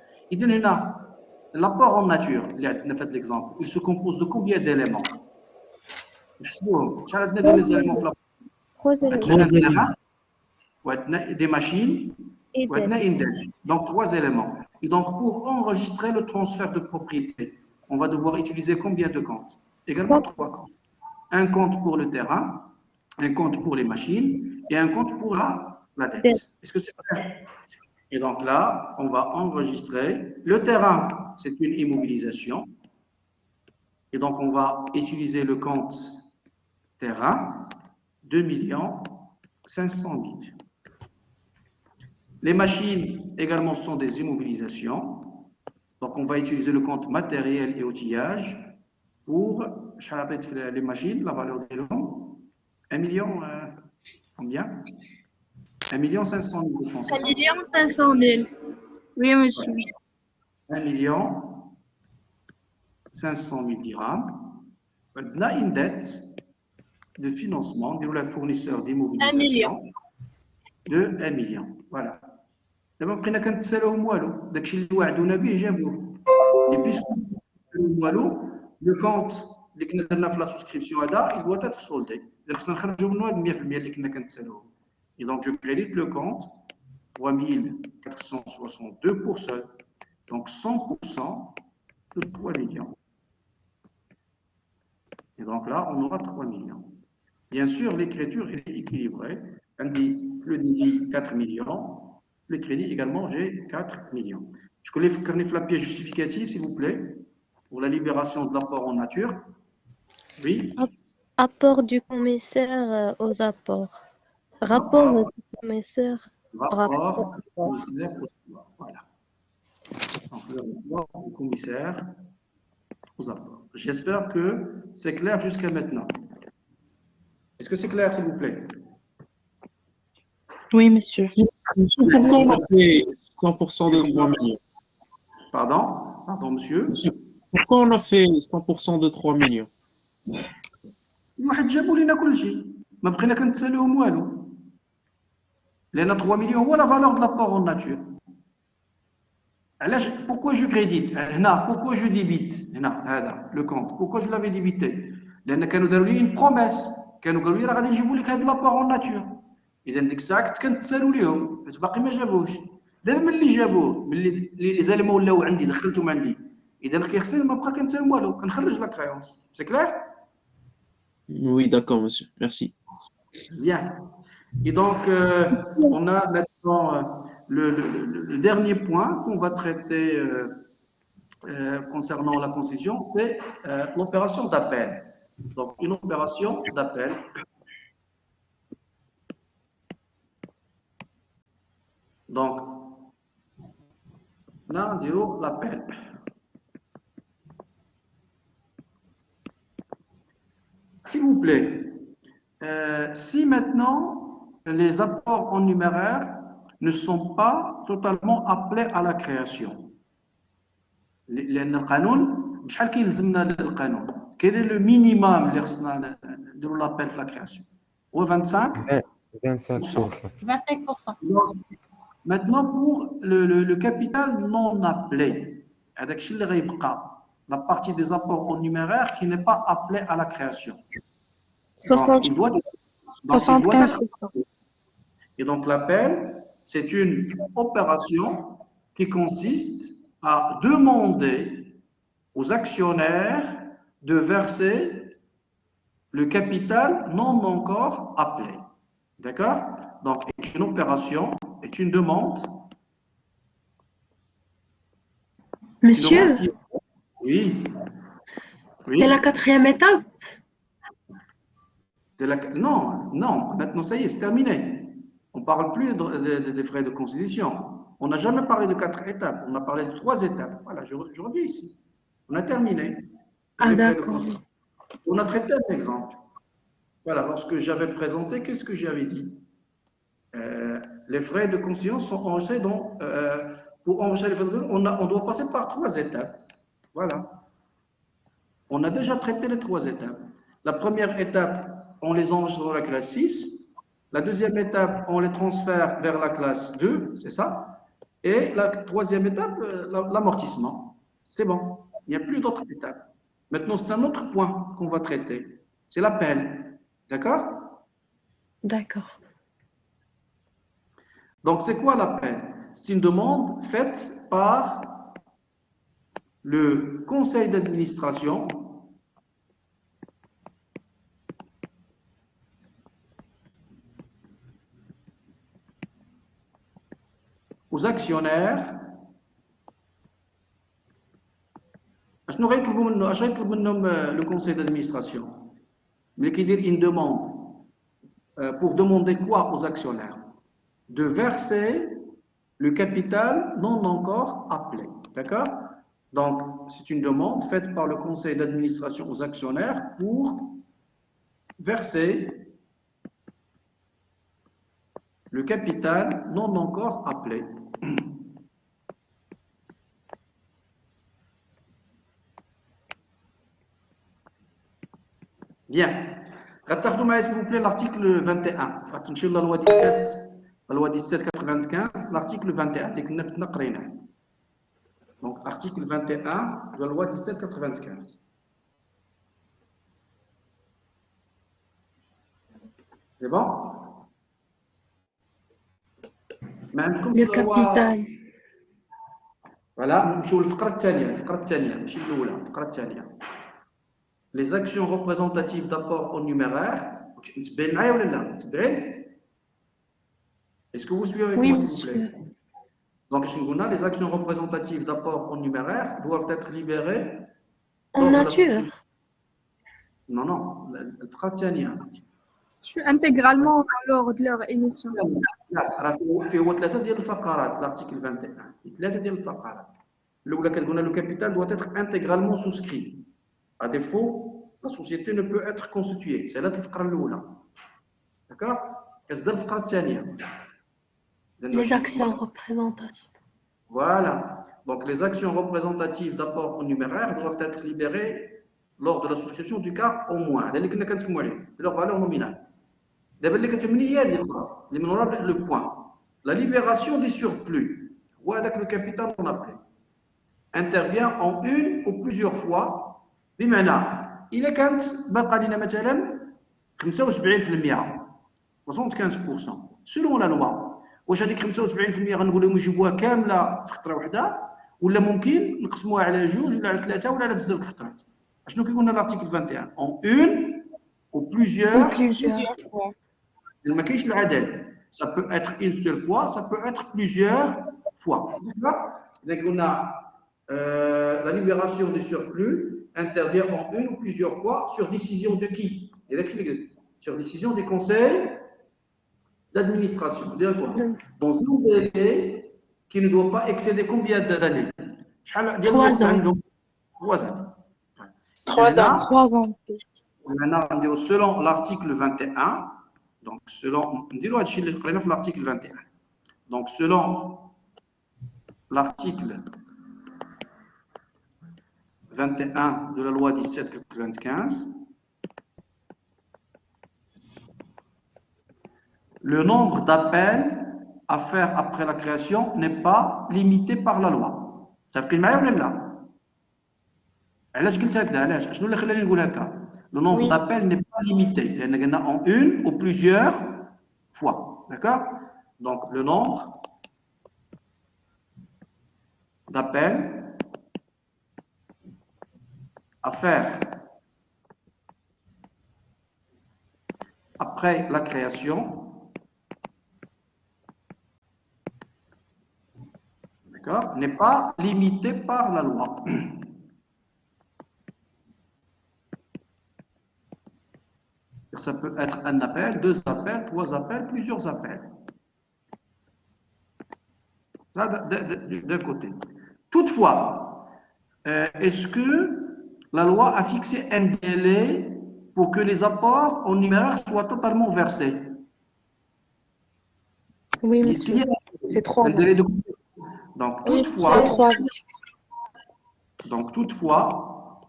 L'apport en nature, on a fait l'exemple, il se compose de combien d'éléments? Les éléments 3 éléments. 3 éléments. des machines, Et des. donc 3 éléments. Et donc, pour enregistrer le transfert de propriété, on va devoir utiliser combien de comptes? Également 3 comptes. Un compte pour le terrain, un compte pour les machines et un compte pour la dette. Est-ce que c'est clair? Et donc là, on va enregistrer. Le terrain, c'est une immobilisation. Et donc, on va utiliser le compte terrain, 2 500 000. Les machines également sont des immobilisations. Donc, on va utiliser le compte matériel et outillage pour les machines, la valeur des lots. 1 million, combien? 1 500 000, je pense. 1 500 000. Oui, monsieur. 1 500 000 dirhams. On a une dette de financement de la fournisseur d'immobilisation de 1 million. Voilà. D'abord, on a كنتسالوهم والو داكشي اللي وعدونا به جابوه. Et puisque le compte اللي كنا درنا في لا سوسكريبسيون هذا il doit être soldé. خصنا نخرجوا منه هاد 100% اللي كنا كنتسالوهم. Et donc je crédite le compte 3462 pour seul. Donc 100% de 3 millions. Et donc là, on aura 3 millions. Bien sûr, l'écriture est équilibrée. On dit le débit 4 millions. Le crédit également, j'ai 4 millions. Je connais la pièce justificative, s'il vous plaît, pour la libération de l'apport en nature. Oui. Apport du commissaire aux apports. Rapport du commissaire. Rapport du commissaire aux apports. Voilà. Donc, le rapport du commissaire aux apports. J'espère que c'est clair jusqu'à maintenant. Est-ce que c'est clair, s'il vous plaît? Oui, monsieur. Pourquoi on a fait 100% de 3 millions? Pardon? Pardon, monsieur? Pourquoi on a fait 100% de 3 millions? واحد جابوا لنا كل شيء ما بقينا كنتسالوهم والو لان 3 millions هو la valeur de l'apport en nature. علاش pourquoi je crédite هنا pourquoi je débite هنا هذا le compte pourquoi je l'avais débité لان كانوا داروا لي une promesse كانوا قالوا لي راه غادي نجيبوا لك هذا l'apport en nature. اذا ديك الساعه كنت كنتسالوا ليهم بس باقي ما جابوهش. دابا ملي جابوه ملي لي زالمون ولاو عندي دخلتهم عندي اذا كيخصني ما بقى كنتسالم والو كنخرج لا كريونس. سي كلير؟ Oui, d'accord, monsieur. Merci. Bien. Et donc, on a maintenant le dernier point qu'on va traiter concernant la Constitution, c'est l'opération d'appel. Donc, une opération d'appel. Donc, là, on dit l'appel. S'il vous plaît, si maintenant les apports en numéraire ne sont pas totalement appelés à la création, لأن القانون شحال كيلزمنا القانون؟ Quel est le minimum اللي خصنا نديرو لابيل في لا كرياسيون؟ هو 25 25%. Maintenant pour le capital non appelé, هذاك الشيء اللي غيبقى la partie des apports en numéraire qui n'est pas appelée à la création. Donc, il doit être. Et donc l'appel, c'est une opération qui consiste à demander aux actionnaires de verser le capital non encore appelé. D'accord? Donc une opération est une demande. Monsieur, Une demande oui. c'est la 4e étape. Non, non, maintenant ça y est, c'est terminé. On ne parle plus des frais de constitution. On n'a jamais parlé de 4 étapes, on a parlé de 3 étapes. Voilà, je reviens ici. On a terminé. Ah, Les frais de d'accord. constitution. On a traité un exemple. Voilà, lorsque j'avais présenté, qu'est-ce que j'avais dit? Les frais de constitution sont enregistrés pour enregistrer les frais de constitution, on doit passer par 3 étapes. Voilà. On a déjà traité les 3 étapes. La première étape, on les enregistre dans la classe 6. La deuxième étape, on les transfère vers la classe 2, c'est ça. Et la troisième étape, l'amortissement. C'est bon, il n'y a plus d'autres étapes. Maintenant, c'est un autre point qu'on va traiter. C'est l'appel. D'accord? D'accord. Donc, c'est quoi l'appel? C'est une demande faite par le conseil d'administration aux actionnaires. اش غيطلب منهم le conseil d'administration ملي كيدير une demande pour demander quoi aux actionnaires? De verser le capital non encore appelé. D'accord? Donc, c'est une demande faite par le conseil d'administration aux actionnaires pour verser le capital non encore appelé. Bien. Regardez s'il vous plaît l'article 21. La loi 17, la loi 1795, l'article 21. Donc, article 21 de la loi 1795. C'est bon? Le capital. Voilà, les actions représentatives d'apport en numéraire. Est-ce que vous suivez avec Oui, moi, s'il vous plaît? monsieur. Donc, les actions représentatives d'apport en numéraire doivent être libérées En lors de la nature. souscription. Non, non, Je suis intégralement lors de leur émission. في هو ثلاثه ديال الفقرات l'article 21 ثلاثه ديال الفقرات الاولى كنقولنا le capital doit être intégralement souscrit à défaut la société ne peut être constituée c'est là الفقره الاولى d'accord كتبدا الفقره الثانيه Les actions représentatives. voilà donc les actions représentatives d'apport en numéraire doivent être libérées lors de la souscription du cas au moins هذا اللي كنا كنتكلموا عليه leur valeur nominale. D'abord, le point. La libération des surplus, le capital qu'on appelle, intervient en une ou plusieurs fois. بمعنى إذا كانت باقا لنا مثلا 75% 75% selon la loi. واش هذيك 75% غنقول لهم يجيبوها كامله في خطره واحده ولا ممكن نقسموها على جوج ولا على ثلاثه ولا على بزاف د الخطرات. شنو كيقولنا l'article 21 en une ou plusieurs fois. ما كاينش العدد. Ça peut être une seule fois, ça peut être plusieurs fois. D'accord? Donc on a la libération des surplus intervient en une ou plusieurs fois sur décision de qui? Sur décision des conseils d'administration. Dans un délai qui ne doit pas excéder combien d'années? 3 ans. 3 ans. 3 ans. 3 ans. Maintenant, selon l'article 21, donc selon l'article 21. Donc selon l'article 21 de la loi 1795, le nombre d'appels à faire après la création n'est pas limité par la loi. تفقين معايا ولا لا؟ علاش قلت هكذا؟ علاش؟ شنو اللي خلاني نقول هكا؟ Le nombre d'appels n'est pas limité. Il y en a en une ou plusieurs fois. D'accord? Donc, le nombre d'appels à faire après la création n'est pas limité par la loi. Ça peut être un appel, 2 appels, 3 appels, plusieurs appels. Ça, d'un côté. Toutefois, est-ce que la loi a fixé un délai pour que les apports en numéraire soient totalement versés? Oui, monsieur. C'est 3 ans. Donc, toutefois,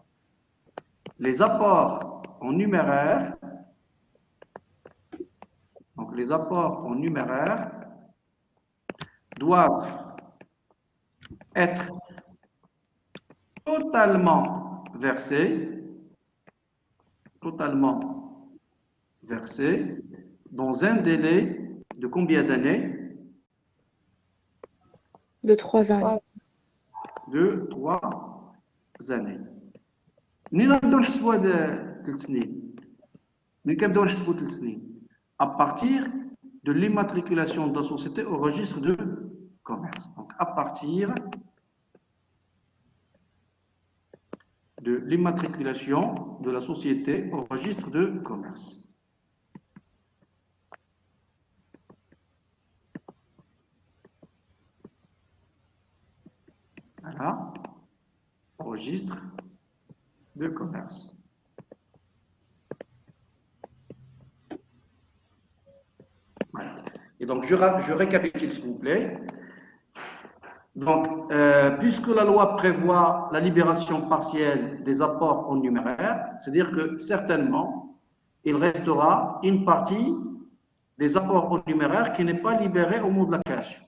les apports en numéraire, doivent être totalement versés dans un délai de combien d'années? De 3 ans. De 3 années. منين نبداو نحسبوا هاد 3 سنين؟ منين كنبداو نحسبوا 3 سنين؟ À partir de l'immatriculation de la société au registre de commerce. Donc, à partir de l'immatriculation de la société au registre de commerce. Voilà, registre de commerce. Voilà. Et donc, je récapitule, s'il vous plaît. Donc, puisque la loi prévoit la libération partielle des apports en numéraire, c'est-à-dire que certainement, il restera une partie des apports en numéraire qui n'est pas libérée au moment de la création.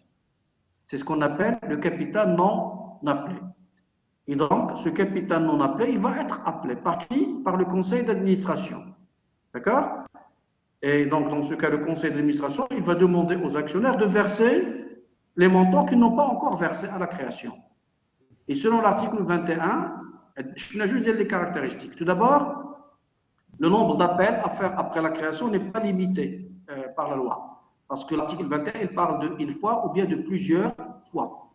C'est ce qu'on appelle le capital non appelé. Et donc, ce capital non appelé, il va être appelé par qui? Par le conseil d'administration. D'accord? Et donc, dans ce cas, le conseil d'administration, il va demander aux actionnaires de verser les montants qu'ils n'ont pas encore versés à la création. Et selon l'article 21, je vais juste dire les caractéristiques. Tout d'abord, le nombre d'appels à faire après la création n'est pas limité par la loi. Parce que l'article 21, il parle de une fois ou bien de plusieurs fois.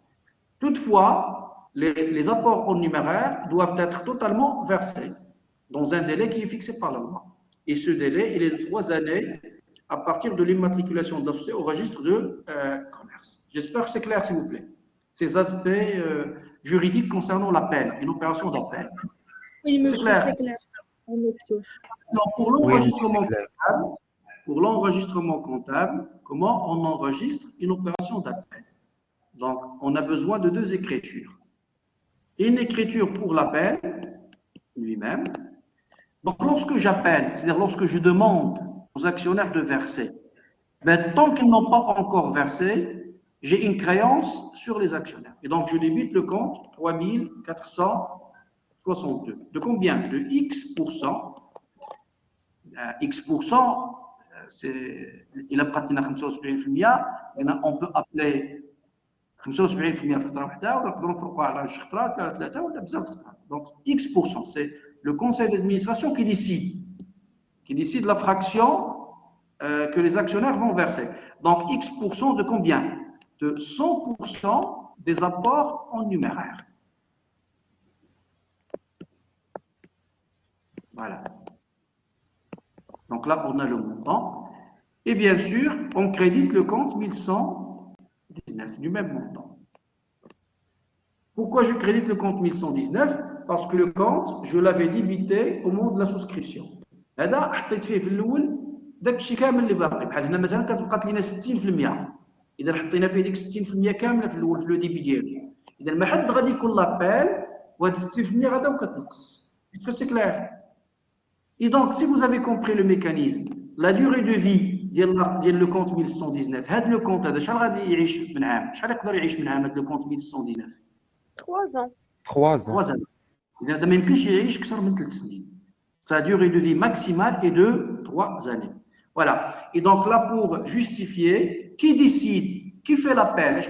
Toutefois, les apports en numéraire doivent être totalement versés dans un délai qui est fixé par la loi. Et ce délai, il est de 3 années à partir de l'immatriculation de la société au registre de commerce. J'espère que c'est clair, s'il vous plaît. Ces aspects juridiques concernant l'appel, une opération d'appel. Oui, monsieur, c'est clair. Alors, pour l'enregistrement comptable, comment on enregistre une opération d'appel? Donc, on a besoin de 2 écritures. Une écriture pour l'appel lui-même. Donc, lorsque j'appelle, c'est-à-dire lorsque je demande aux actionnaires de verser, ben, tant qu'ils n'ont pas encore versé, j'ai une créance sur les actionnaires. Et donc, je débite le compte 3462. De combien? De X%. X%, il a pratiquement 75%, on peut appeler 75% في خطره واحده ولا نقدروا نفرقوا على 2 خطرات ولا 3 ولا بزاف خطرات. Donc X%, c'est le conseil d'administration qui décide la fraction que les actionnaires vont verser. Donc X% de combien? De 100% des apports en numéraire. Voilà. Donc là, on a le montant. Et bien sûr, on crédite le compte 1119 du même montant. Pourquoi je crédite le compte 1119? Parce que le compte, je l'avais débité au moment de la souscription. هذا حطيت فيه في الاول داك الشيء كامل اللي باقي. بحال هنا مثلا كتبقى لنا 60%. اذا حطينا فيه ديك 60% كامله في الاول في لو ديبي ديالو. اذا ما حد غادي يكون لابيل وهاد 60% غادا وكتنقص. Est-ce que c'est clair? Et donc, si vous avez compris le mécanisme, la durée de vie ديال le compte 1119, هاد le compte هذا شحال غادي يعيش من عام؟ شحال يقدر يعيش من عام هاد le compte 1119؟ 3 ans. 3 ans. إذا هذا ما يمكنش يعيش أكثر من 3 سنين. Sa durée de vie maximale est de 3 années. Voilà. Et donc là, pour justifier, qui décide, qui fait l'appel?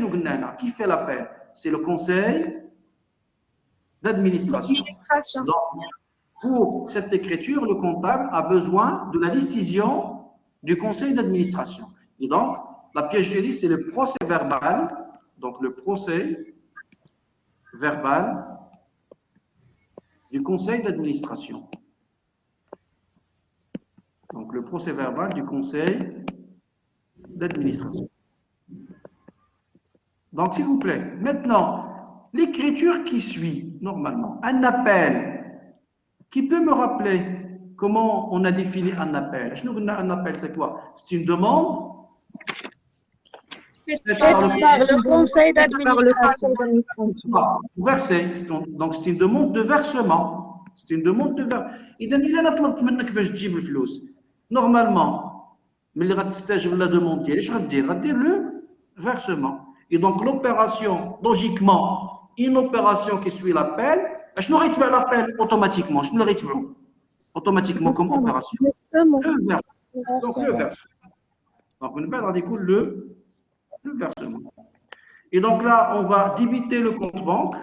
Qui fait l'appel? C'est le conseil d'administration. Donc, pour cette écriture, le comptable a besoin de la décision du conseil d'administration. Et donc, la pièce juridique, c'est le procès verbal. Donc, le procès verbal du conseil d'administration. Donc, le procès verbal du conseil d'administration. Donc, s'il vous plaît, maintenant, l'écriture qui suit, normalement, un appel, qui peut me rappeler comment on a défini un appel? Un appel, c'est quoi? C'est une demande Faite par le conseil d'administration. Versé. Donc, c'est une demande de versement. C'est une demande de versement. إذا إلا أنا طلبت منك باش تجيب الفلوس. Normalement, ملي غتستجب la demande ديالي اش غدير؟ غدير le versement. Et donc l'opération, logiquement, une opération qui suit l'appel, شنو غيتبع l'appel automatiquement؟ شنو اللي غيتبعو؟ Automatiquement comme opération. Le versement. Donc le versement. Donc من بعد غادي يكون le versement. Et donc là, on va débiter le compte banque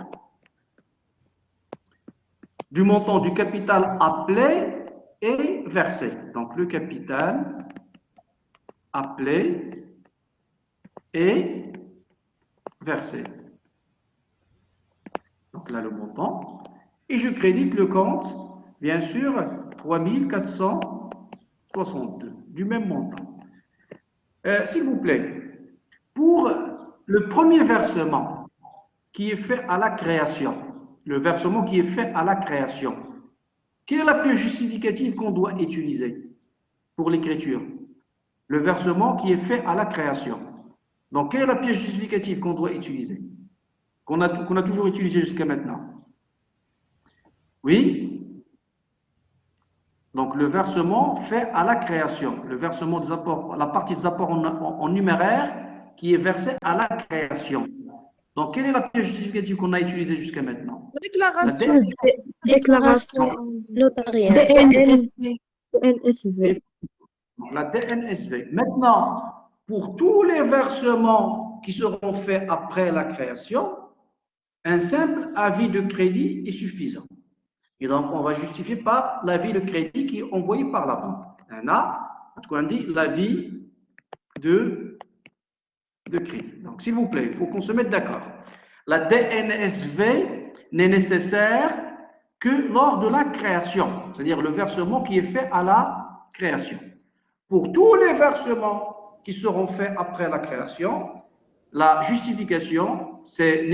du montant du capital appelé et versé. Donc le capital appelé et versé. Donc là, le montant. Et je crédite le compte, bien sûr, 3462, du même montant. S'il vous plaît, pour le premier versement qui est fait à la création, le versement qui est fait à la création, quelle est la pièce justificative qu'on doit utiliser pour l'écriture? le versement qui est fait à la création. Donc, quelle est la pièce justificative qu'on doit utiliser? Qu'on a toujours utilisé jusqu'à maintenant? Oui? Donc, le versement fait à la création. Le versement des apports, la partie des apports en numéraire qui est versée à la création. Donc, quelle est la pièce justificative qu'on a utilisée jusqu'à maintenant? La déclaration. Déclaration notariale. DNSV. Donc, la DNSV. Maintenant, pour tous les versements qui seront faits après la création, un simple avis de crédit est suffisant. Et donc, on va justifier par l'avis de crédit qui est envoyé par la banque. On dit l'avis de crédit. Donc, s'il vous plaît, il faut qu'on se mette d'accord. La DNSV n'est nécessaire que lors de la création, c'est-à-dire le versement qui est fait à la création. Pour tous les versements qui seront faits après la création, la justification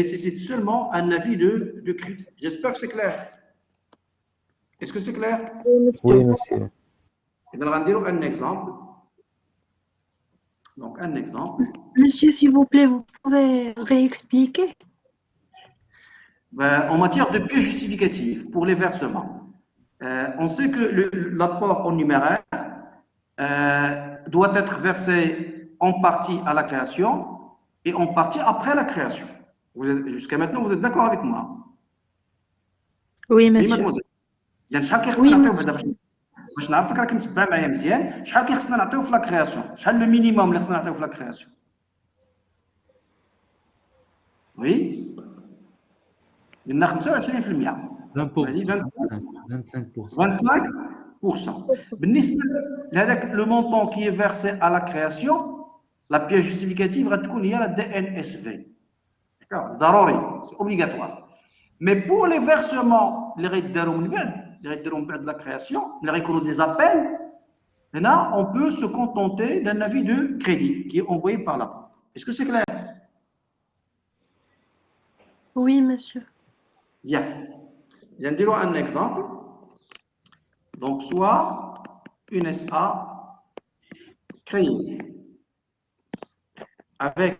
nécessite seulement un avis de crédit. J'espère que c'est clair. Est-ce que c'est clair? Oui, monsieur. Et on va dire un exemple. Donc, un exemple. Monsieur, s'il vous plaît, vous pouvez réexpliquer? En matière de pièces justificatives pour les versements, on sait que l'apport en numéraire doit être versé en partie à la création et en partie après la création. Jusqu'à maintenant, vous êtes d'accord avec moi? Oui, Oui, monsieur. mademoiselle. يعني شحال Oui, كيخصنا نعطيو monsieur. بعدا باش نعرفك راك متبع معايا مزيان شحال كيخصنا نعطيو في لا كرياسيون شحال لو مينيموم اللي خصنا نعطيو في لا كرياسيون وي قلنا 25% 25%. بالنسبه لهذاك لو مونطون كي فيرسي à la création la pièce justificative غتكون هي la DNSV. D'accord, ضروري, c'est obligatoire. Mais pour les versements اللي غيداروا من بعد de la création, des appels, là, on peut se contenter d'un avis de crédit qui est envoyé par la banque. Est-ce que c'est clair? Oui, monsieur. Bien. Bien, disons un exemple. Donc, soit une SA créée avec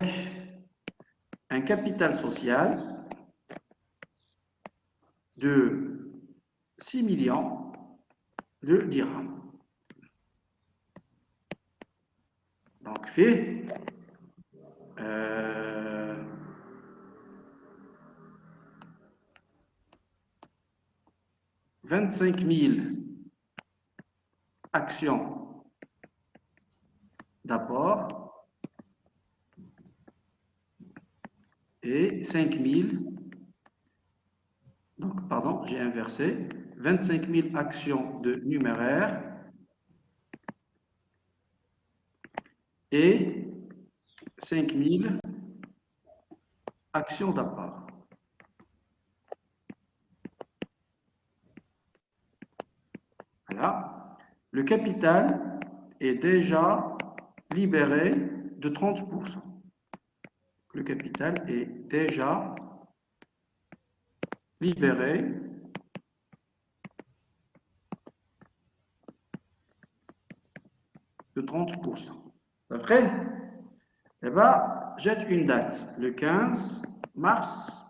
un capital social de 6 millions de dirhams. Donc, fait 25 000 actions d'apport et 5 000, donc, pardon, j'ai inversé, 25 000 actions de numéraire et 5 000 actions d'apport. Voilà. Le capital est déjà libéré de 30%. Le capital est déjà libéré de 30%. Après, eh bien, jette une date, le 15 mars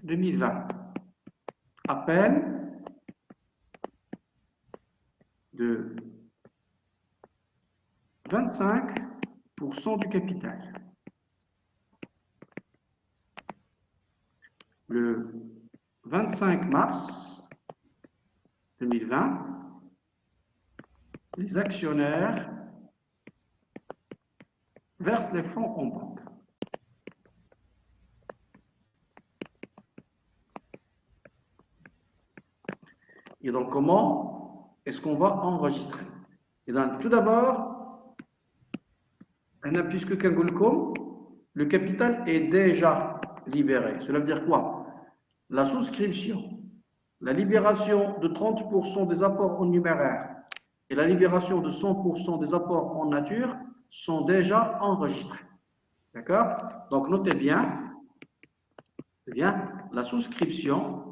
2020. Appel de 25% du capital. Le 25 mars 2020, les actionnaires versent les fonds en banque. Et donc, comment est-ce qu'on va enregistrer? Et donc, tout d'abord, puisque le capital est déjà libéré. Cela veut dire quoi? La souscription, la libération de 30% des apports en numéraire et la libération de 100% des apports en nature sont déjà enregistrés. D'accord? Donc, notez bien, la souscription,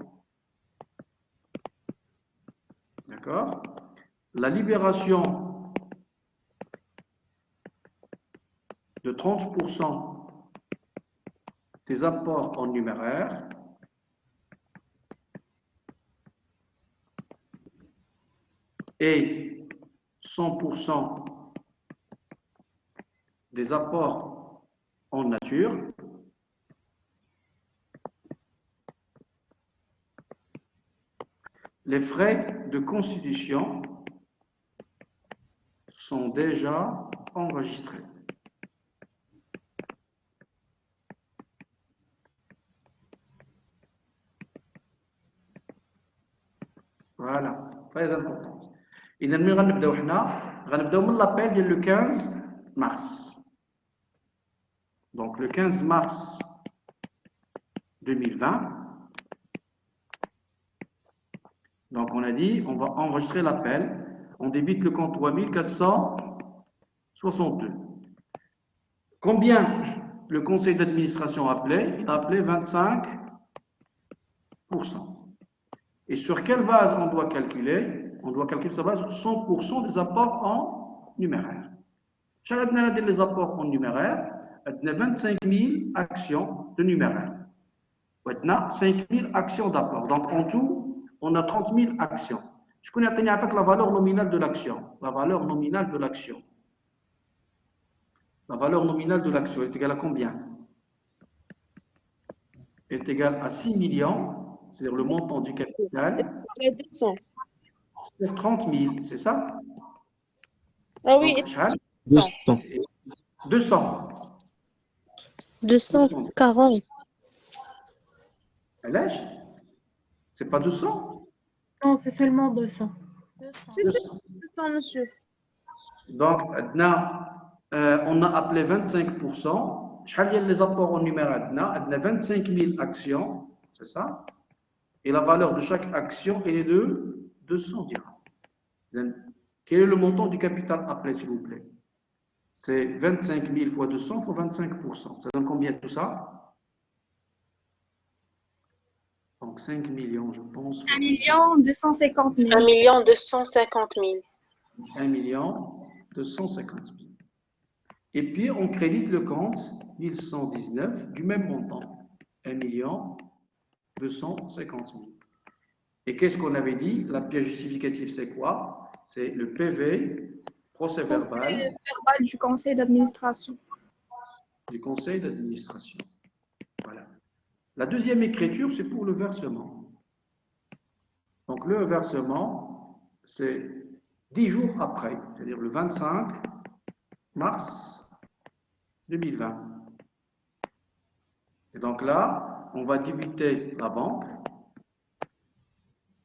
d'accord? La libération 30% des apports en numéraire et 100% des apports en nature, les frais de constitution sont déjà enregistrés. Voilà, très important. إذا ملي غنبداو حنا غنبداو من l'appel ديال le 15 mars. Donc le 15 mars 2020. Donc on a dit on va enregistrer l'appel. On débite le compte 3462. Combien le conseil d'administration a appelé? Il a appelé 25%. Et sur quelle base on doit calculer? On doit calculer sur la base 100% des apports en numéraire. Chaque les apports en numéraire, on a 25 000 actions de numéraire. On a 5 000 actions d'apport. Donc en tout, on a 30 000 actions. Je connais avec la valeur nominale de l'action. La valeur nominale de l'action. La valeur nominale de l'action est égale à combien? Est égale à 6 millions, c'est-à-dire le montant du capital. C'est 30 000, c'est ça? Ah oui, Donc, 200. 200. 240. L'âge? C'est pas 200? Non, c'est seulement 200. 200. monsieur. Donc, on a appelé 25%. Les apports en numéraire, on a 25 000 actions, c'est ça? Et la valeur de chaque action elle est de 200 dirhams. Quel est le montant du capital appelé, s'il vous plaît? C'est 25 000 fois 200 fois 25%. Ça donne combien tout ça? Donc 5 millions, je pense. 1 250 000. 1 250 000. 1 250 000. Et puis, on crédite le compte 1119 du même montant. 1 250 000. Et qu'est-ce qu'on avait dit? La pièce justificative, c'est quoi? C'est le PV, procès verbal Du conseil d'administration. du conseil d'administration. Voilà. La deuxième écriture, c'est pour le versement. Donc, le versement, c'est 10 jours après, c'est-à-dire le 25 mars 2020. Et donc là, on va débuter la banque.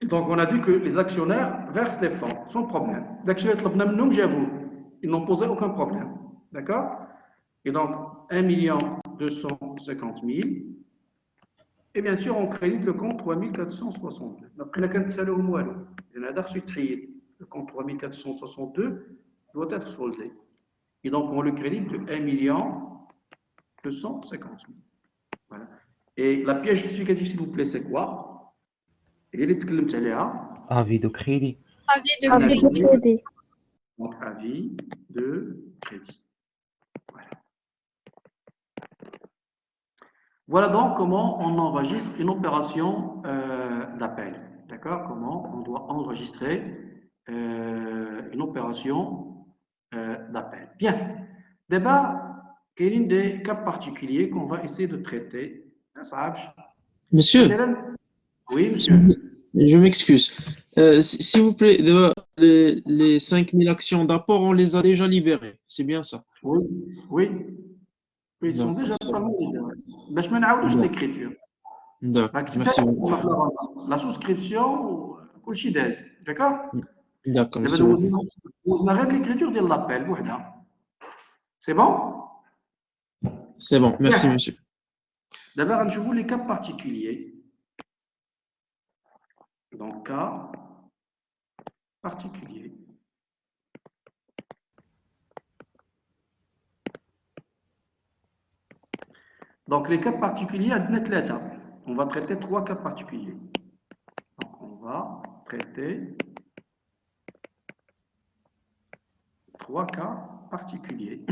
Et donc, on a dit que les actionnaires versent les fonds, sans problème. Ils n'ont posé aucun problème. D'accord? Et donc, 1 250 000. Et bien sûr, on crédite le compte 3462. Après, le compte 3462 doit être soldé. Et donc, on le crédite de 1 250 000. Voilà. Et la pièce justificative, s'il vous plaît, c'est quoi? Avis de crédit. Avis de Avis de crédit. crédit. Donc, avis de crédit. Voilà. Voilà donc comment on enregistre une opération d'appel. D'accord? Comment on doit enregistrer une opération d'appel. Bien. D'abord, quel est des cas particuliers qu'on va essayer de traiter? Monsieur, Oui, monsieur. je m'excuse. S'il vous plaît, les 5000 actions d'apport, on les a déjà libérées. C'est bien ça? Oui, oui. Ils sont déjà totalement libérés. Mais je ne l'écriture. D'accord, merci beaucoup. La souscription, d'accord? D'accord, merci beaucoup. Vous arrêtez l'écriture de l'appel. C'est bon? C'est bon, merci Bien. monsieur. D'abord, je vous les cas particuliers. Donc, cas particulier. Donc, les cas particuliers, on va traiter 3 cas particuliers. Donc, on va traiter 3 cas particuliers.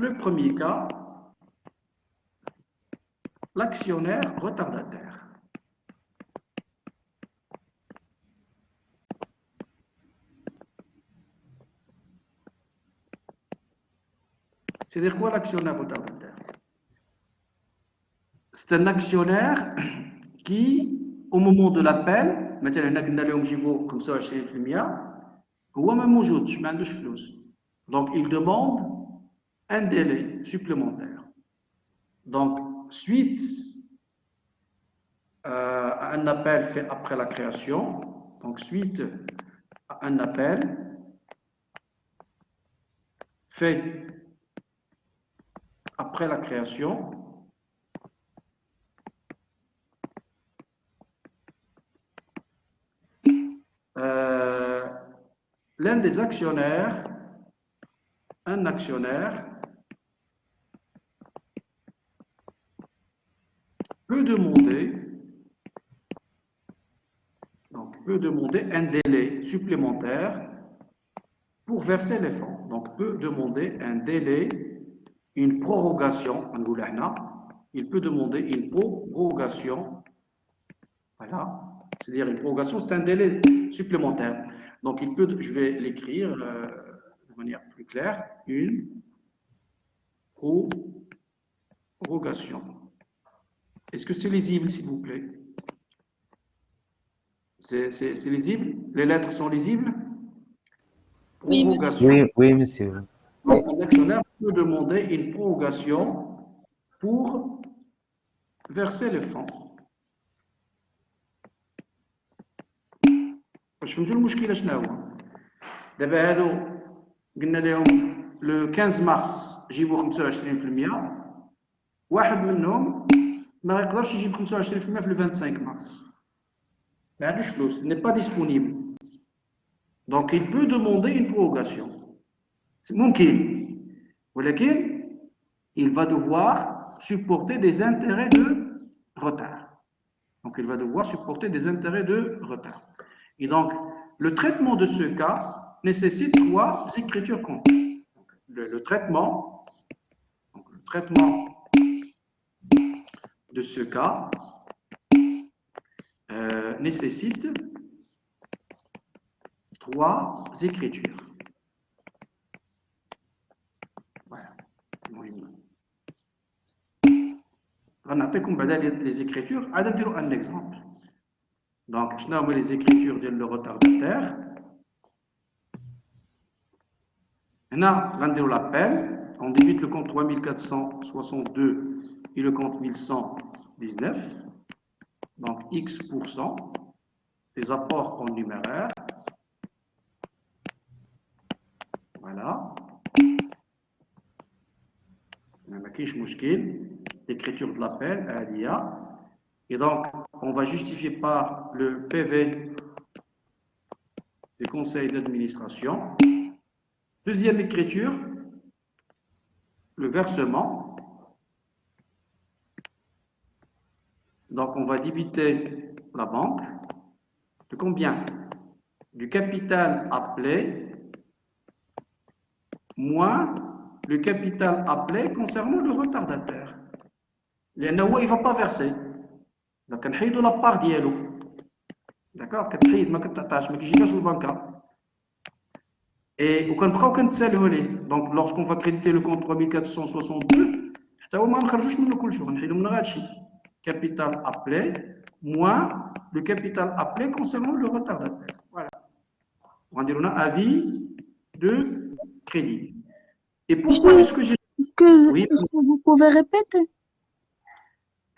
le premier cas, l'actionnaire retardataire. C'est-à-dire quoi l'actionnaire retardataire? C'est un actionnaire qui, au moment de l'appel, مثلا هنا قلنا لهم جيبوا 25%، هو ما موجودش ما عندوش فلوس. Donc il demande un délai supplémentaire. Donc suite à un appel fait après la création, donc suite à un appel fait après la création, l'un des actionnaires, un actionnaire, peut demander un délai supplémentaire pour verser les fonds. Donc peut demander un délai, une prorogation, il peut demander une prorogation, voilà, c'est-à-dire une prorogation, c'est un délai supplémentaire. Donc il peut, je vais l'écrire de manière plus claire, une prorogation. Est-ce que c'est lisible, s'il vous plaît? C'est lisible? Les lettres sont lisibles? Oui, Prorogation. Oui, monsieur. Donc, un actionnaire peut demander une prorogation pour verser les fonds. واش فهمتوا المشكله شنو هو؟ دابا هادو قلنا لهم لو 15 مارس جيبوا 25%، واحد منهم ما يقدرش يجيب 25% في لو 25 مارس، ما عندوش فلوس، n'est pas disponible. Donc il peut demander une prorogation. C'est ممكن، ولكن il va devoir supporter des intérêts de retard. Donc il va devoir supporter des intérêts de retard. Et donc, le traitement de ce cas nécessite 3 écritures comptables. Le traitement de ce cas nécessite 3 écritures. Voilà. On a les écritures. On va dire un exemple. Donc, je nomme les écritures de le retardataire. Là, on va l'appel. On débute le compte 3462 et le compte 1119. Donc, X% des apports en numéraire. Voilà. L'écriture de l'appel, ADIA. Et donc, on va justifier par le PV du conseil d'administration. Deuxième écriture, le versement. Donc, on va débiter la banque de combien? Du capital appelé moins le capital appelé concernant le retardataire. Il ne va pas verser. Donc, on va la part d'yellow. D'accord? Et donc, lorsqu'on va créditer le compte 3462, capital appelé moins le capital appelé concernant le retardataire. Voilà. On va dire on a avis de crédit. Et pourquoi est-ce que j'ai... Oui. Est-ce que vous pouvez répéter?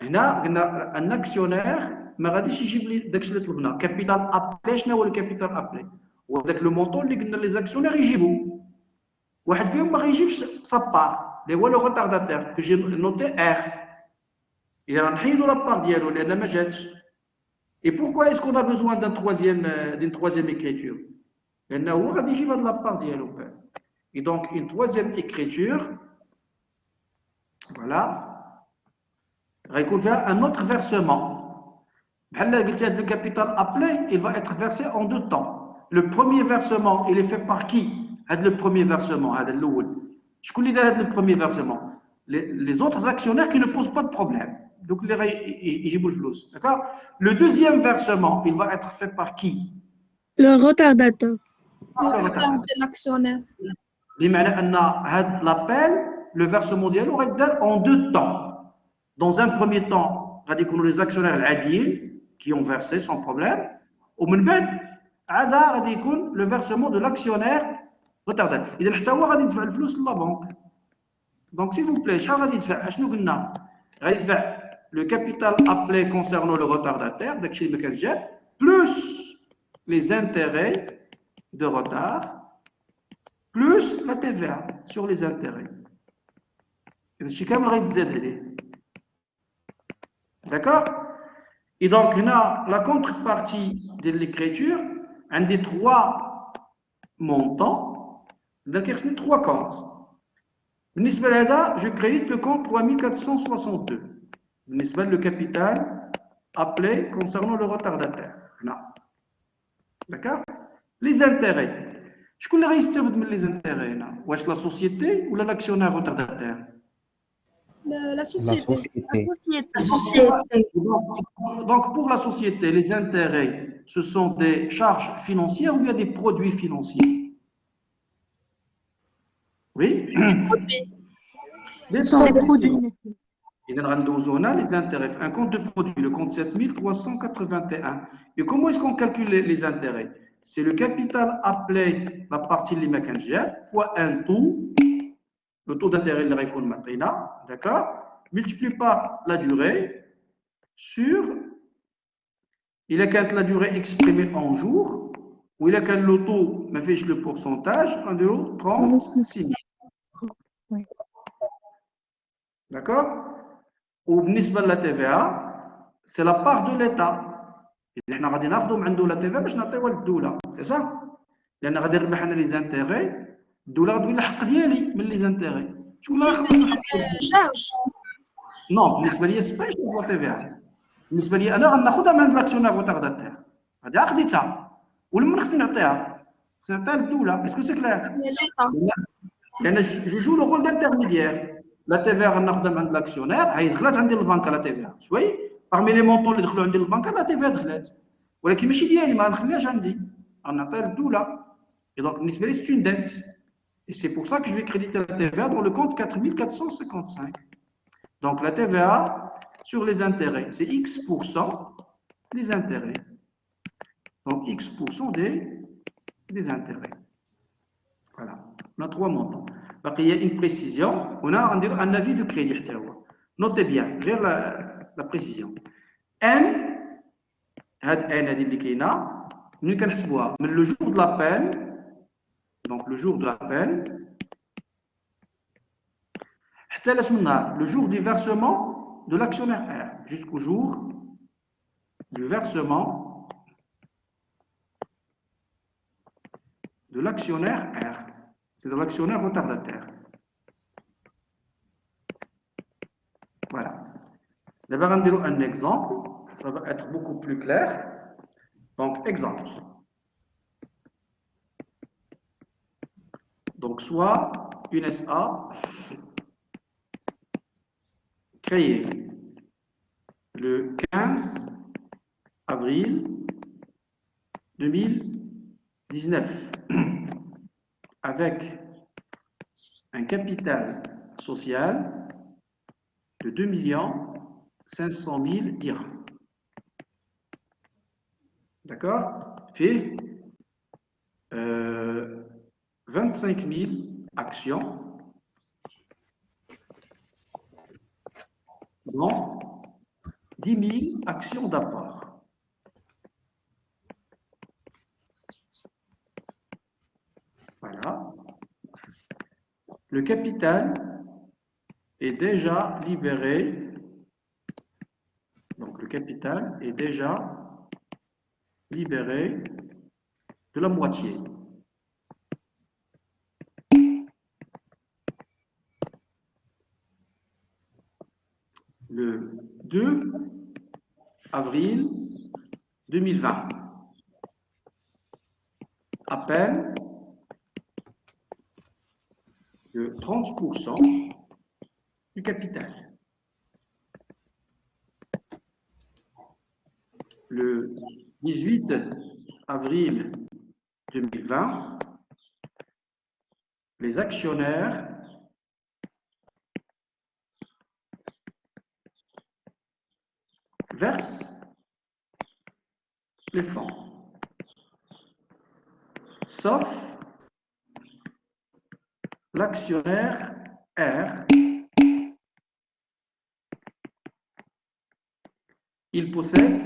Un actionnaire ما غاديش يجيب لي داكشي اللي طلبنا. كابيتال ابلي شنو هو الكابيتال ابلي؟ هو داك لو مونطون اللي قلنا لي زاكسيونير يجيبوا. واحد فيهم ما غايجيبش سابار اللي هو لو روتارداتير كو جي نوتي ار. Il a نحيدوا la part ديالو لان ما جاتش. Et pourquoi est-ce qu'on a besoin d'une troisième écriture? لانه هو غادي يجيب هاد la part ديالو. Et donc une troisième écriture, voilà. Il va faire un autre versement. Le capital appelé, il va être versé en 2 temps. Le premier versement, il est fait par qui? Le premier versement, Je connais le premier versement. Les autres actionnaires qui ne posent pas de problème. Donc, ils jouent le flou. D'accord? Le deuxième versement, il va être fait par qui? Le retardateur. Le retard de l'actionnaire. L'appel, le versement dialogue aurait été en deux temps. Dans un premier temps, les actionnaires qui ont versé sans problème. Au même temps, le versement de l'actionnaire retardataire. Il y a la banque. Donc, s'il vous plaît, le capital appelé concernant le retardataire, plus les intérêts de retard, plus la TVA sur les intérêts. D'accord? Et donc, la contrepartie de l'écriture, un des trois montants, donc il y a trois comptes. Je crédite le compte 3462. Le capital appelé concernant le retardataire. D'accord? Les intérêts. Je connais les intérêts. Est-ce la société ou l'actionnaire retardataire? La société. La société. Donc, pour la société, les intérêts, ce sont des charges financières ou bien des produits financiers? Oui? Des produits. Il y a les intérêts. Un compte de produit, le compte 7381. Et comment est-ce qu'on calcule les intérêts? C'est le capital appelé la partie de l'immécanagère fois un taux, le taux d'intérêt de la récolte matrina, d'accord? Multiplié par la durée sur, il a qu'à la durée exprimée en jours, ou il a qu'à le taux, mais fiche le pourcentage, 36 000. D'accord? Ou la TVA, c'est la part de l'État. Nous allons prendre la TVA باش نعطيوها للدولة. C'est ça? لأن غادي نربح أنا les intérêts, الدولة غتقول الحق ديالي من les intérêts. شكون اللي غيخلص charge. Non, بالنسبة لي سي با يشوف لا TVA. بالنسبة لي أنا غناخذها من عند لاكسيونير روتارداتير. هذه خديتها. ولمن خصني نعطيها؟ خصني نعطيها للدولة. Est-ce que c'est clair? لأن je joue le rôle d'intermédiaire. La TVA غناخذها من عند لاكسيونير، هي دخلت عندي البنكة لا TVA. شوي parmi les montants اللي دخلوا عندي البنكة لا TVA دخلت. ولكن ماشي ديالي ما نخليهاش عندي. غنعطيها للدولة. Et donc بالنسبة لي c'est une dette. Et c'est pour ça que je vais créditer la TVA dans le compte 4455. Donc la TVA sur les intérêts, c'est X% des intérêts. Donc X% des intérêts. Voilà. On a trois montants. Donc il y a une précision. On a un avis de crédit. Notez bien, vers la précision. N, le jour de l'appel, donc le jour de l'appel, le jour du versement de l'actionnaire R, jusqu'au jour du versement de l'actionnaire R, c'est-à-dire l'actionnaire retardataire. Voilà. D'abord, on va un exemple, ça va être beaucoup plus clair. Donc, exemple. Donc, soit une SA créée le 15 avril 2019 avec un capital social de 2 500 000 dirhams. D'accord? Fait 25 000 actions dont 10 000 actions d'apport. Voilà. Le capital est déjà libéré. Donc le capital est déjà libéré de la moitié. Le 2 avril 2020. Appel le 30% du capital. Le 18 avril 2020, les actionnaires versent les fonds, sauf l'actionnaire R. Il possède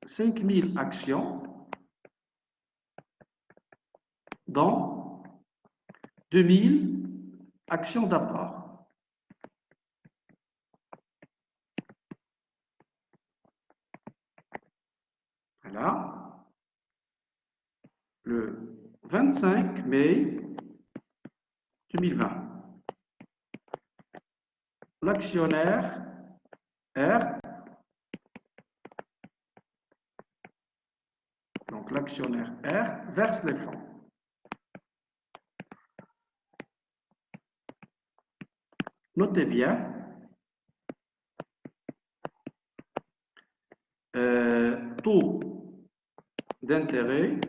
5000 actions, dont 2000 actions d'apport. Voilà. Le 25 mai 2020, l'actionnaire R, donc l'actionnaire R, verse les fonds. Notez bien, taux d'intérêt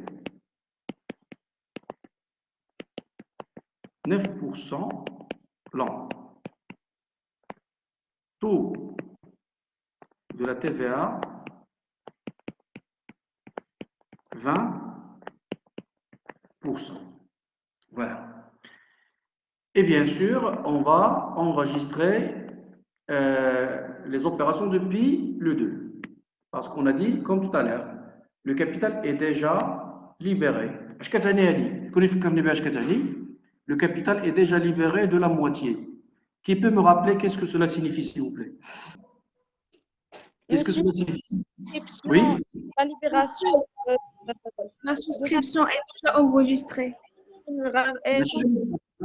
9% l'an. Taux de la TVA 20%. Voilà. Et bien sûr, on va enregistrer les opérations depuis le 2. Parce qu'on a dit, comme tout à l'heure, le capital est déjà libéré. Le capital est déjà libéré de la moitié. Qui peut me rappeler qu'est-ce que cela signifie, s'il vous plaît? Qu'est-ce que cela signifie? Oui. La libération. La souscription est déjà enregistrée.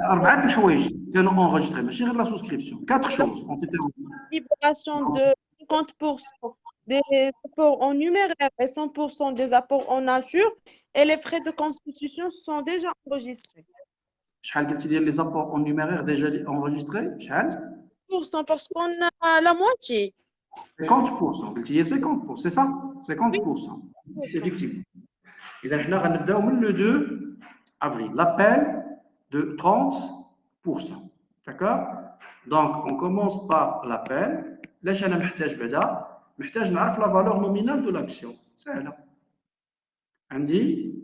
أربعة الحوايج كانوا enregistrés ماشي غير la souscription. 4 choses ont été enregistrées. Libération de 50% des apports en numéraire et 100% des apports en nature, et les frais de constitution sont déjà enregistrés. شحال قلتي ديال les apports en numéraire déjà enregistrés؟ شحال؟ 100% parce qu'on a la moitié. 50%. قلتي هي 50%, c'est ça? 50%. Effectivement. إذا حنا غنبداو من le 2 avril. L'appel de 30%. D'accord? Donc, on commence par l'appel. ليش أنا محتاج بعدا؟ محتاج نعرف la valeur nominale de l'action. سهلة. عندي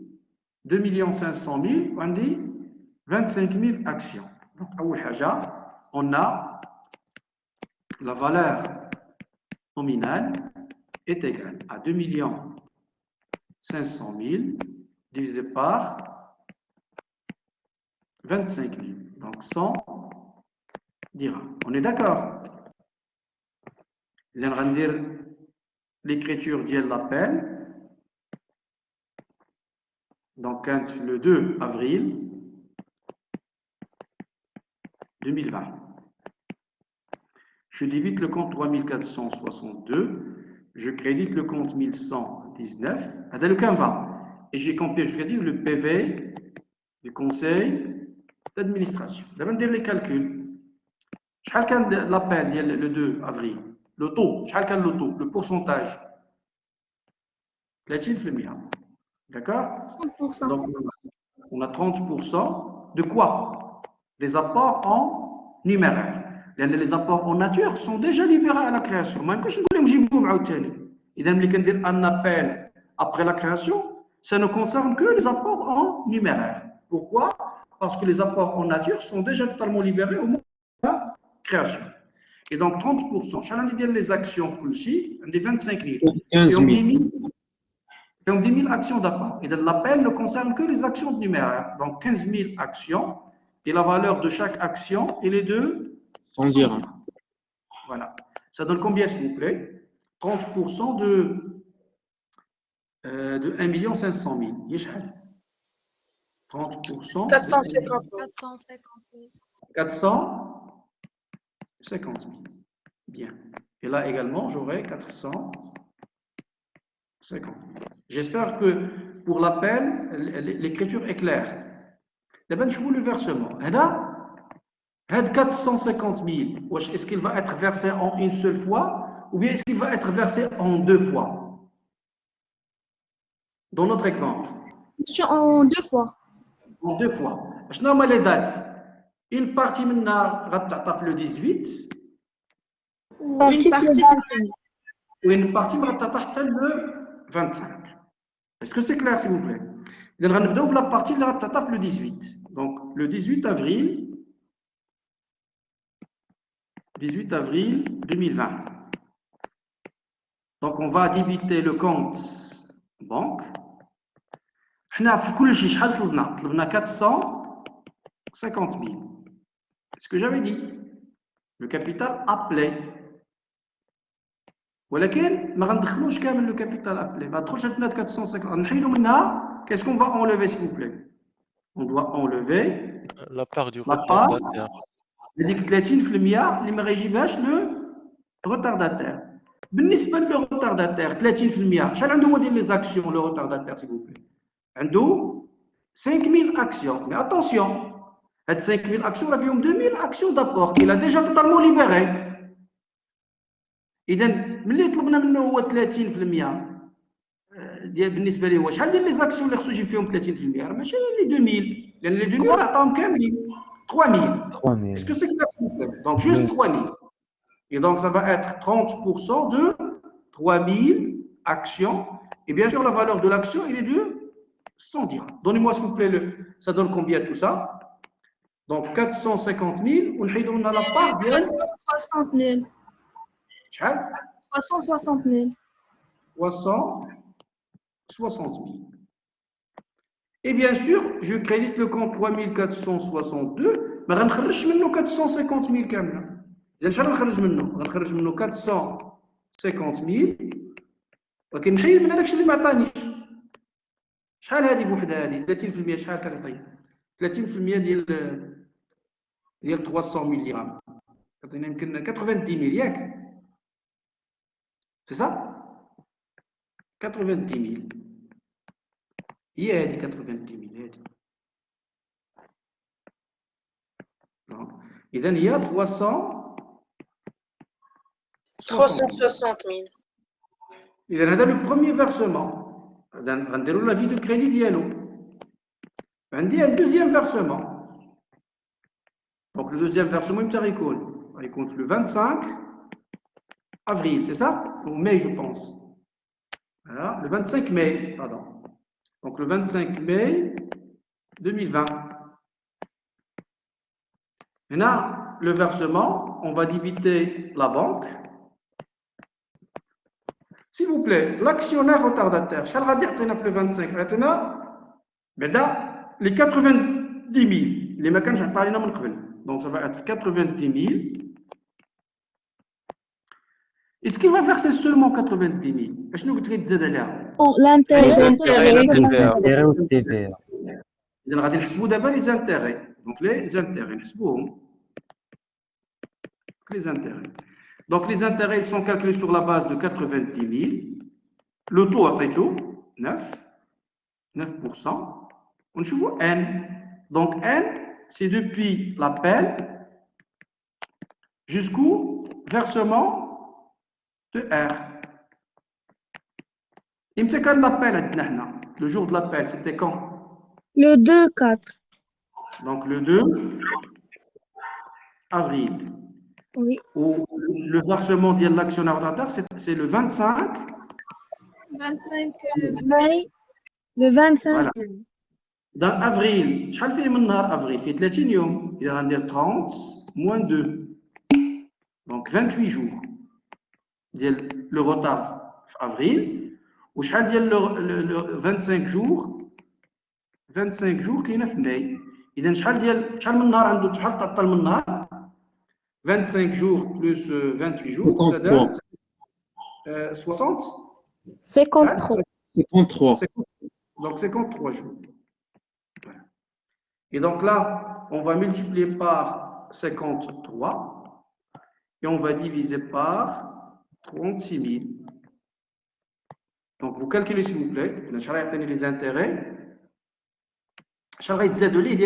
2 500 000 وعندي 25 000 actions. Donc, أول حاجة, on a la valeur nominale est égale à 2 500 000 divisé par 25 000. Donc 100 dirhams. On est d'accord? On va dire l'écriture de l'appel. Donc le 2 avril 2020. Je débite le compte 3462. Je crédite le compte 1119. Dans le Canva. Et j'ai compté, je vais dire, le PV du conseil d'administration. On va dire les calculs. شحال كان l'appel le 2 avril? Le taux, شحال كان le taux, le pourcentage? 30%. D'accord? 30%. Donc, on a 30% de quoi? Des apports en numéraire. Les apports en nature sont déjà libérés à la création. ما يمكنش نقول لهم جيبوهم عاوتاني. إذا ملي كندير un appel après la création, ça ne concerne que les apports en numéraire. Pourquoi? Parce que les apports en nature sont déjà totalement libérés au moment de la création. Et donc 30%. Chacun dit les actions Kulchi, des 25 000. 15 000. Et on dit 1000 actions d'apport. Et l'appel ne concerne que les actions de numéraire. Donc 15 000 actions. Et la valeur de chaque action, elle est de 100 dirhams. Voilà. Ça donne combien, s'il vous plaît? 30% de 1 500 000. يشحال 30%. 450 000. 450 000. Bien. Et là également, j'aurai 450 000. J'espère que pour l'appel, l'écriture est claire. D'abord, je vous le versement. Là, 450 000, est-ce qu'il va être versé en une seule fois ou bien est-ce qu'il va être versé en deux fois? Dans notre exemple. En deux fois. En deux fois. Je nomme les dates. Une partie maintenant le 18. Une partie Ou une partie le 25. Est-ce que c'est clair, s'il vous plaît? On va commencer la partie le 18. Donc, le 18 avril 2020. Donc, on va débiter le compte banque. حنا في كل شيء شحال طلبنا 450 000. C'est ce que j'avais dit. Le capital appelé. ولكن ما غندخلوش كامل le capital appelé. ما تدخلش عندنا 450. نحيدو منها. Qu'est-ce qu'on va enlever, s'il vous plaît? On doit enlever la part du la part retardataire. هذيك 30% اللي ما غيجيبهاش le retardataire. بالنسبة لو retardataire 30% شحال عنده هو ديال les actions le retardataire, s'il vous plaît? عنده 5000 actions. Mais attention, هاد 5000 actions راه فيهم 2000 actions d'apport. Il a déjà totalement libéré. إذا ملي طلبنا منه هو 30% ديال بالنسبة ليه هو شحال ديال les actions اللي خصو يجيب فيهم 30%؟ راه ماشي les 2000 لأن les 2000 راه عطاهم كاملين 3000. 3000. Est-ce que c'est clair, s'il vous plaît? Donc juste 3000. Et donc ça va être 30% de 3000 actions. Et bien sûr la valeur de l'action il est de 100 dirhams. Donnez-moi s'il vous plaît ça donne combien tout ça? Donc 450 000 ونحيدو لنا la part ديال 360 000. شحال؟ 360 000. 360 000. Et bien sûr, je crédite le compte 3462, ما غنخرجش منه 450 000 كامله. إذا شحال غنخرج منه؟ غنخرج منه 450 000 ولكن نحيد من هذاك اللي ما عطانيش. شحال هذه بوحدها هذه 30% شحال كتعطي؟ 30% ديال 300 000 درهم كتعطينا يمكن 90 000 ياك؟ سي سا؟ 90 000 هي هذه 90 000 هذه. إذا هي 360 000. إذا هذا لو بروميير فيرسمون. غنديروا لا في دو كريدي ديالو. عندي ان دوزيام فيرسمون. دونك لو دوزيام فيرسمون متى غيكون؟ غيكون في لو 25 avril, c'est ça? Ou mai, je pense. Voilà, le 25 mai, pardon. Donc le 25 mai 2020. Maintenant, le versement, on va débiter la banque. S'il vous plaît, l'actionnaire retardataire, شحال غادي يعطينا في le 25 عطينا بعدا les 90 000 اللي ما كانش عطا لنا من قبل. Donc ça va être 90 000. Est-ce qu'il va verser seulement 90 000? شنو قلت لي تزاد عليها؟ L'intérêt. الانتيري والتي في. إذا غادي نحسبوا دابا les intérêts. Donc les intérêts نحسبوهم. Les intérêts. Donc les intérêts sont calculés sur la base de 90 000. Le taux عطيتو 9%. ونشوفوا N. Donc N, c'est depuis l'appel jusqu'au versement de R. إمتى كان l'appel عندنا حنا؟ Le jour de l'appel, c'était quand? Le 2-4. Donc le 2 avril. Oui. Où le versement de l'actionnaire retardataire, c'est le 25 25 mai. Le 25. Voilà. Dans avril, شحال فيه من نهار avril؟ فيه 30 يوم. إذا غندير 30 moins 2. Donc 28 jours. ديال le retard في avril. وشحال ديال le 25 jours 25 jours كاينه في ماي. اذا شحال من نهار عنده شحال تعطل من نهار 25 jours plus 28 jours ça donne 60 53. 53. donc 53 jours. Voilà. Et donc là on va multiplier par 53 et on va diviser par 36 000. Donc, vous calculez, s'il vous plaît, les intérêts. Il y a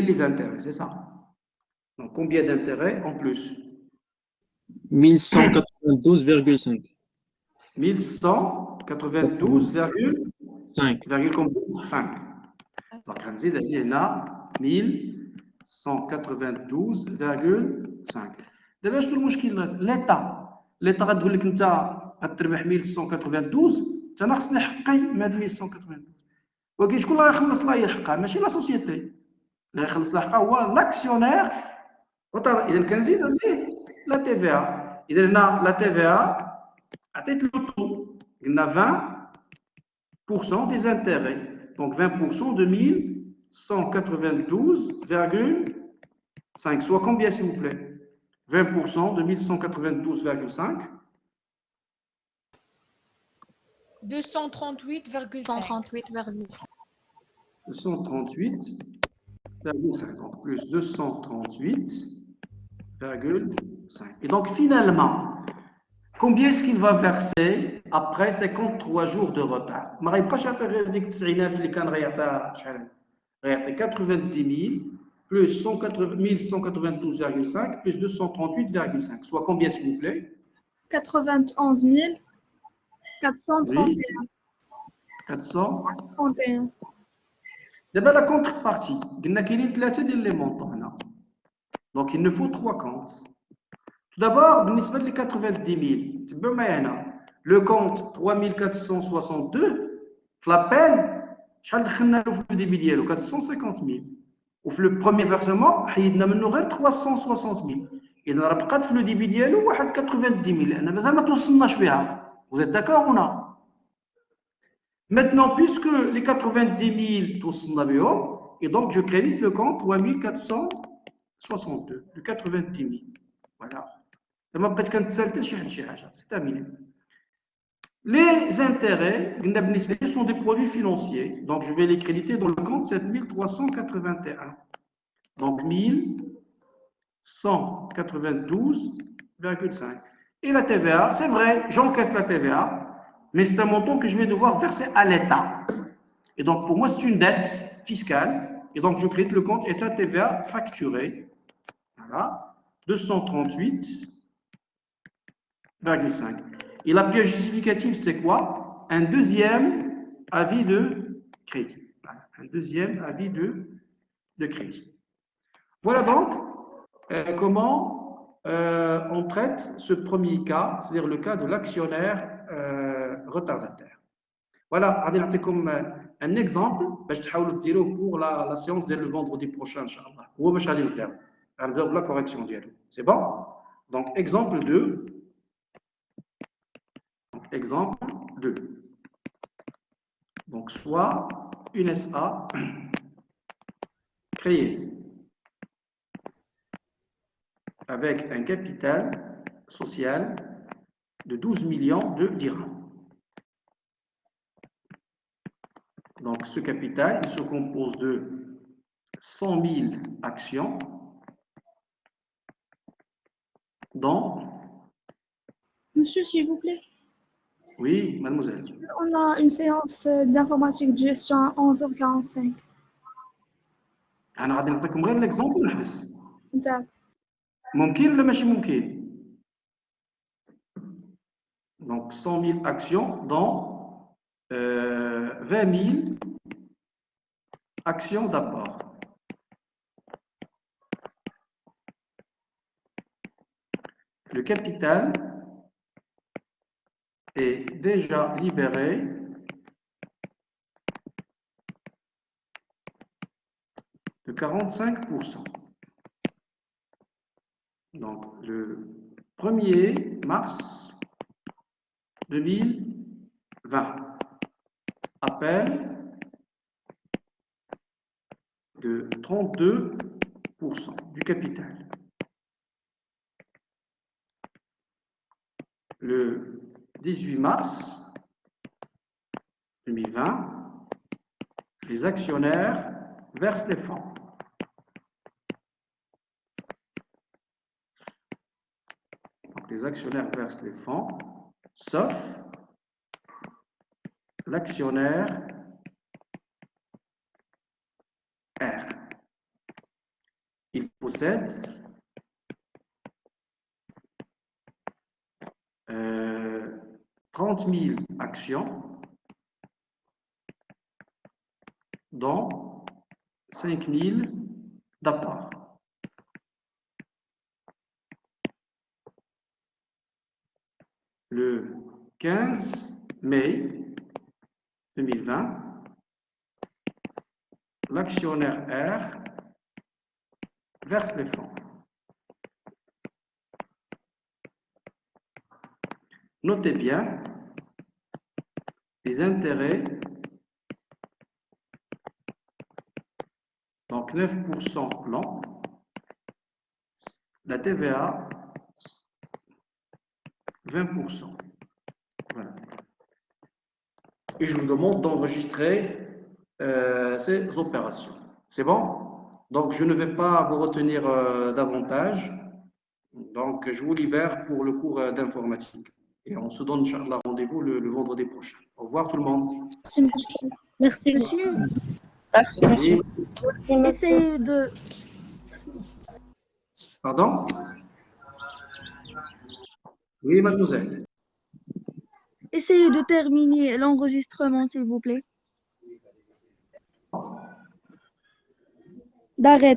les intérêts, c'est ça. Donc, combien d'intérêts en plus? 1192,5. 1192,5. 5. Donc, on a 1192,5. D'abord, je te l'État va te dire que tu as 1192, tu as ناقص نحقي من 1192. ولكن شكون اللي يخلص لها يحقها؟ ماشي لا سوسيتي. اللي يخلص لها يحقها هو لاكسيونير. إذا كنزيد عليه لا تي في ا. إذا هنا لا تي في ا عطيت له تو. قلنا 20% des intérêts. Donc 20% de 1192,5. Soit combien, s'il vous plaît? 20% de 1192,5. 238,5. 138,5. 238,5. Donc plus 238,5. Et donc finalement, combien est-ce qu'il va verser après 53 jours de retard? ما غيبقاش يعطي غير ديك 90,000 اللي كان غيعطيها شحال؟ غيعطي 90,000 plus 1192,5 plus 238,5. Soit combien, s'il vous plaît? 91 431. Oui. 400. 31. D'abord la contrepartie. قلنا كاينين ثلاثة ديال لي مونطون هنا. Donc il nous faut trois comptes. Tout d'abord, بالنسبة ل 90,000, تبعوا معايا هنا. Le compte 3462 في l'appel شحال دخلنا له في le débit ديالو 450,000. وفي le premier versement حيدنا منه غير 360,000. إذا راه بقات في le débit ديالو واحد 90,000 لأن مازال ما توصلناش بها. Vous êtes d'accord ou non? Maintenant, puisque les 90,000 توصلنا بهم, et donc je crédite le compte 3462, le 90,000. Voilà. C'est terminé. Les intérêts sont des produits financiers. Donc, je vais les créditer dans le compte 7381. Donc, 1192,5. Et la TVA, c'est vrai, j'encaisse la TVA, mais c'est un montant que je vais devoir verser à l'État. Et donc, pour moi, c'est une dette fiscale. Et donc, je crédite le compte État TVA facturé. Voilà. 238,5. Et la pièce justificative, c'est quoi? Un deuxième avis de crédit. Voilà. Un deuxième avis de crédit. Voilà donc comment on traite ce premier cas, c'est-à-dire le cas de l'actionnaire retardataire. Voilà, je vais vous donner un exemple pour la séance de le vendredi prochain, Inch'Allah. Ou je vais faire la correction. C'est bon? Donc, exemple 2. Exemple 2. Donc, soit une SA créée avec un capital social de 12 millions de dirhams. Donc, ce capital, il se compose de 100 000 actions, dont... Monsieur, s'il vous plaît. Oui, mademoiselle. On a une séance d'informatique de gestion à 11h45. أنا غادي نعطيكم غير l'exemple ونحبس. D'accord. ممكن ولا ماشي ممكن؟ Donc 100 000 actions, dont 20 000 actions d'apport. Le capital est déjà libéré de 45%. Donc, le 1er mars 2020, appel de 32% du capital. Le 18 mars 2020, les actionnaires versent les fonds. Donc, les actionnaires versent les fonds, sauf l'actionnaire R. Il possède 30 000 actions, dont 5 000 d'apport. Le 15 mai 2020, l'actionnaire R verse les fonds. Notez bien les intérêts, donc 9% l'an, la TVA 20%. Voilà. Et je vous demande d'enregistrer ces opérations. C'est bon? Donc, je ne vais pas vous retenir davantage. Donc, je vous libère pour le cours d'informatique. Et on se donne, Inch'Allah, rendez-vous le vendredi prochain. Au revoir tout le monde. Merci, monsieur. Merci, monsieur. Merci, monsieur. Oui. Essayez de... Pardon? Oui, mademoiselle. Essayez de terminer l'enregistrement, s'il vous plaît. D'arrêter.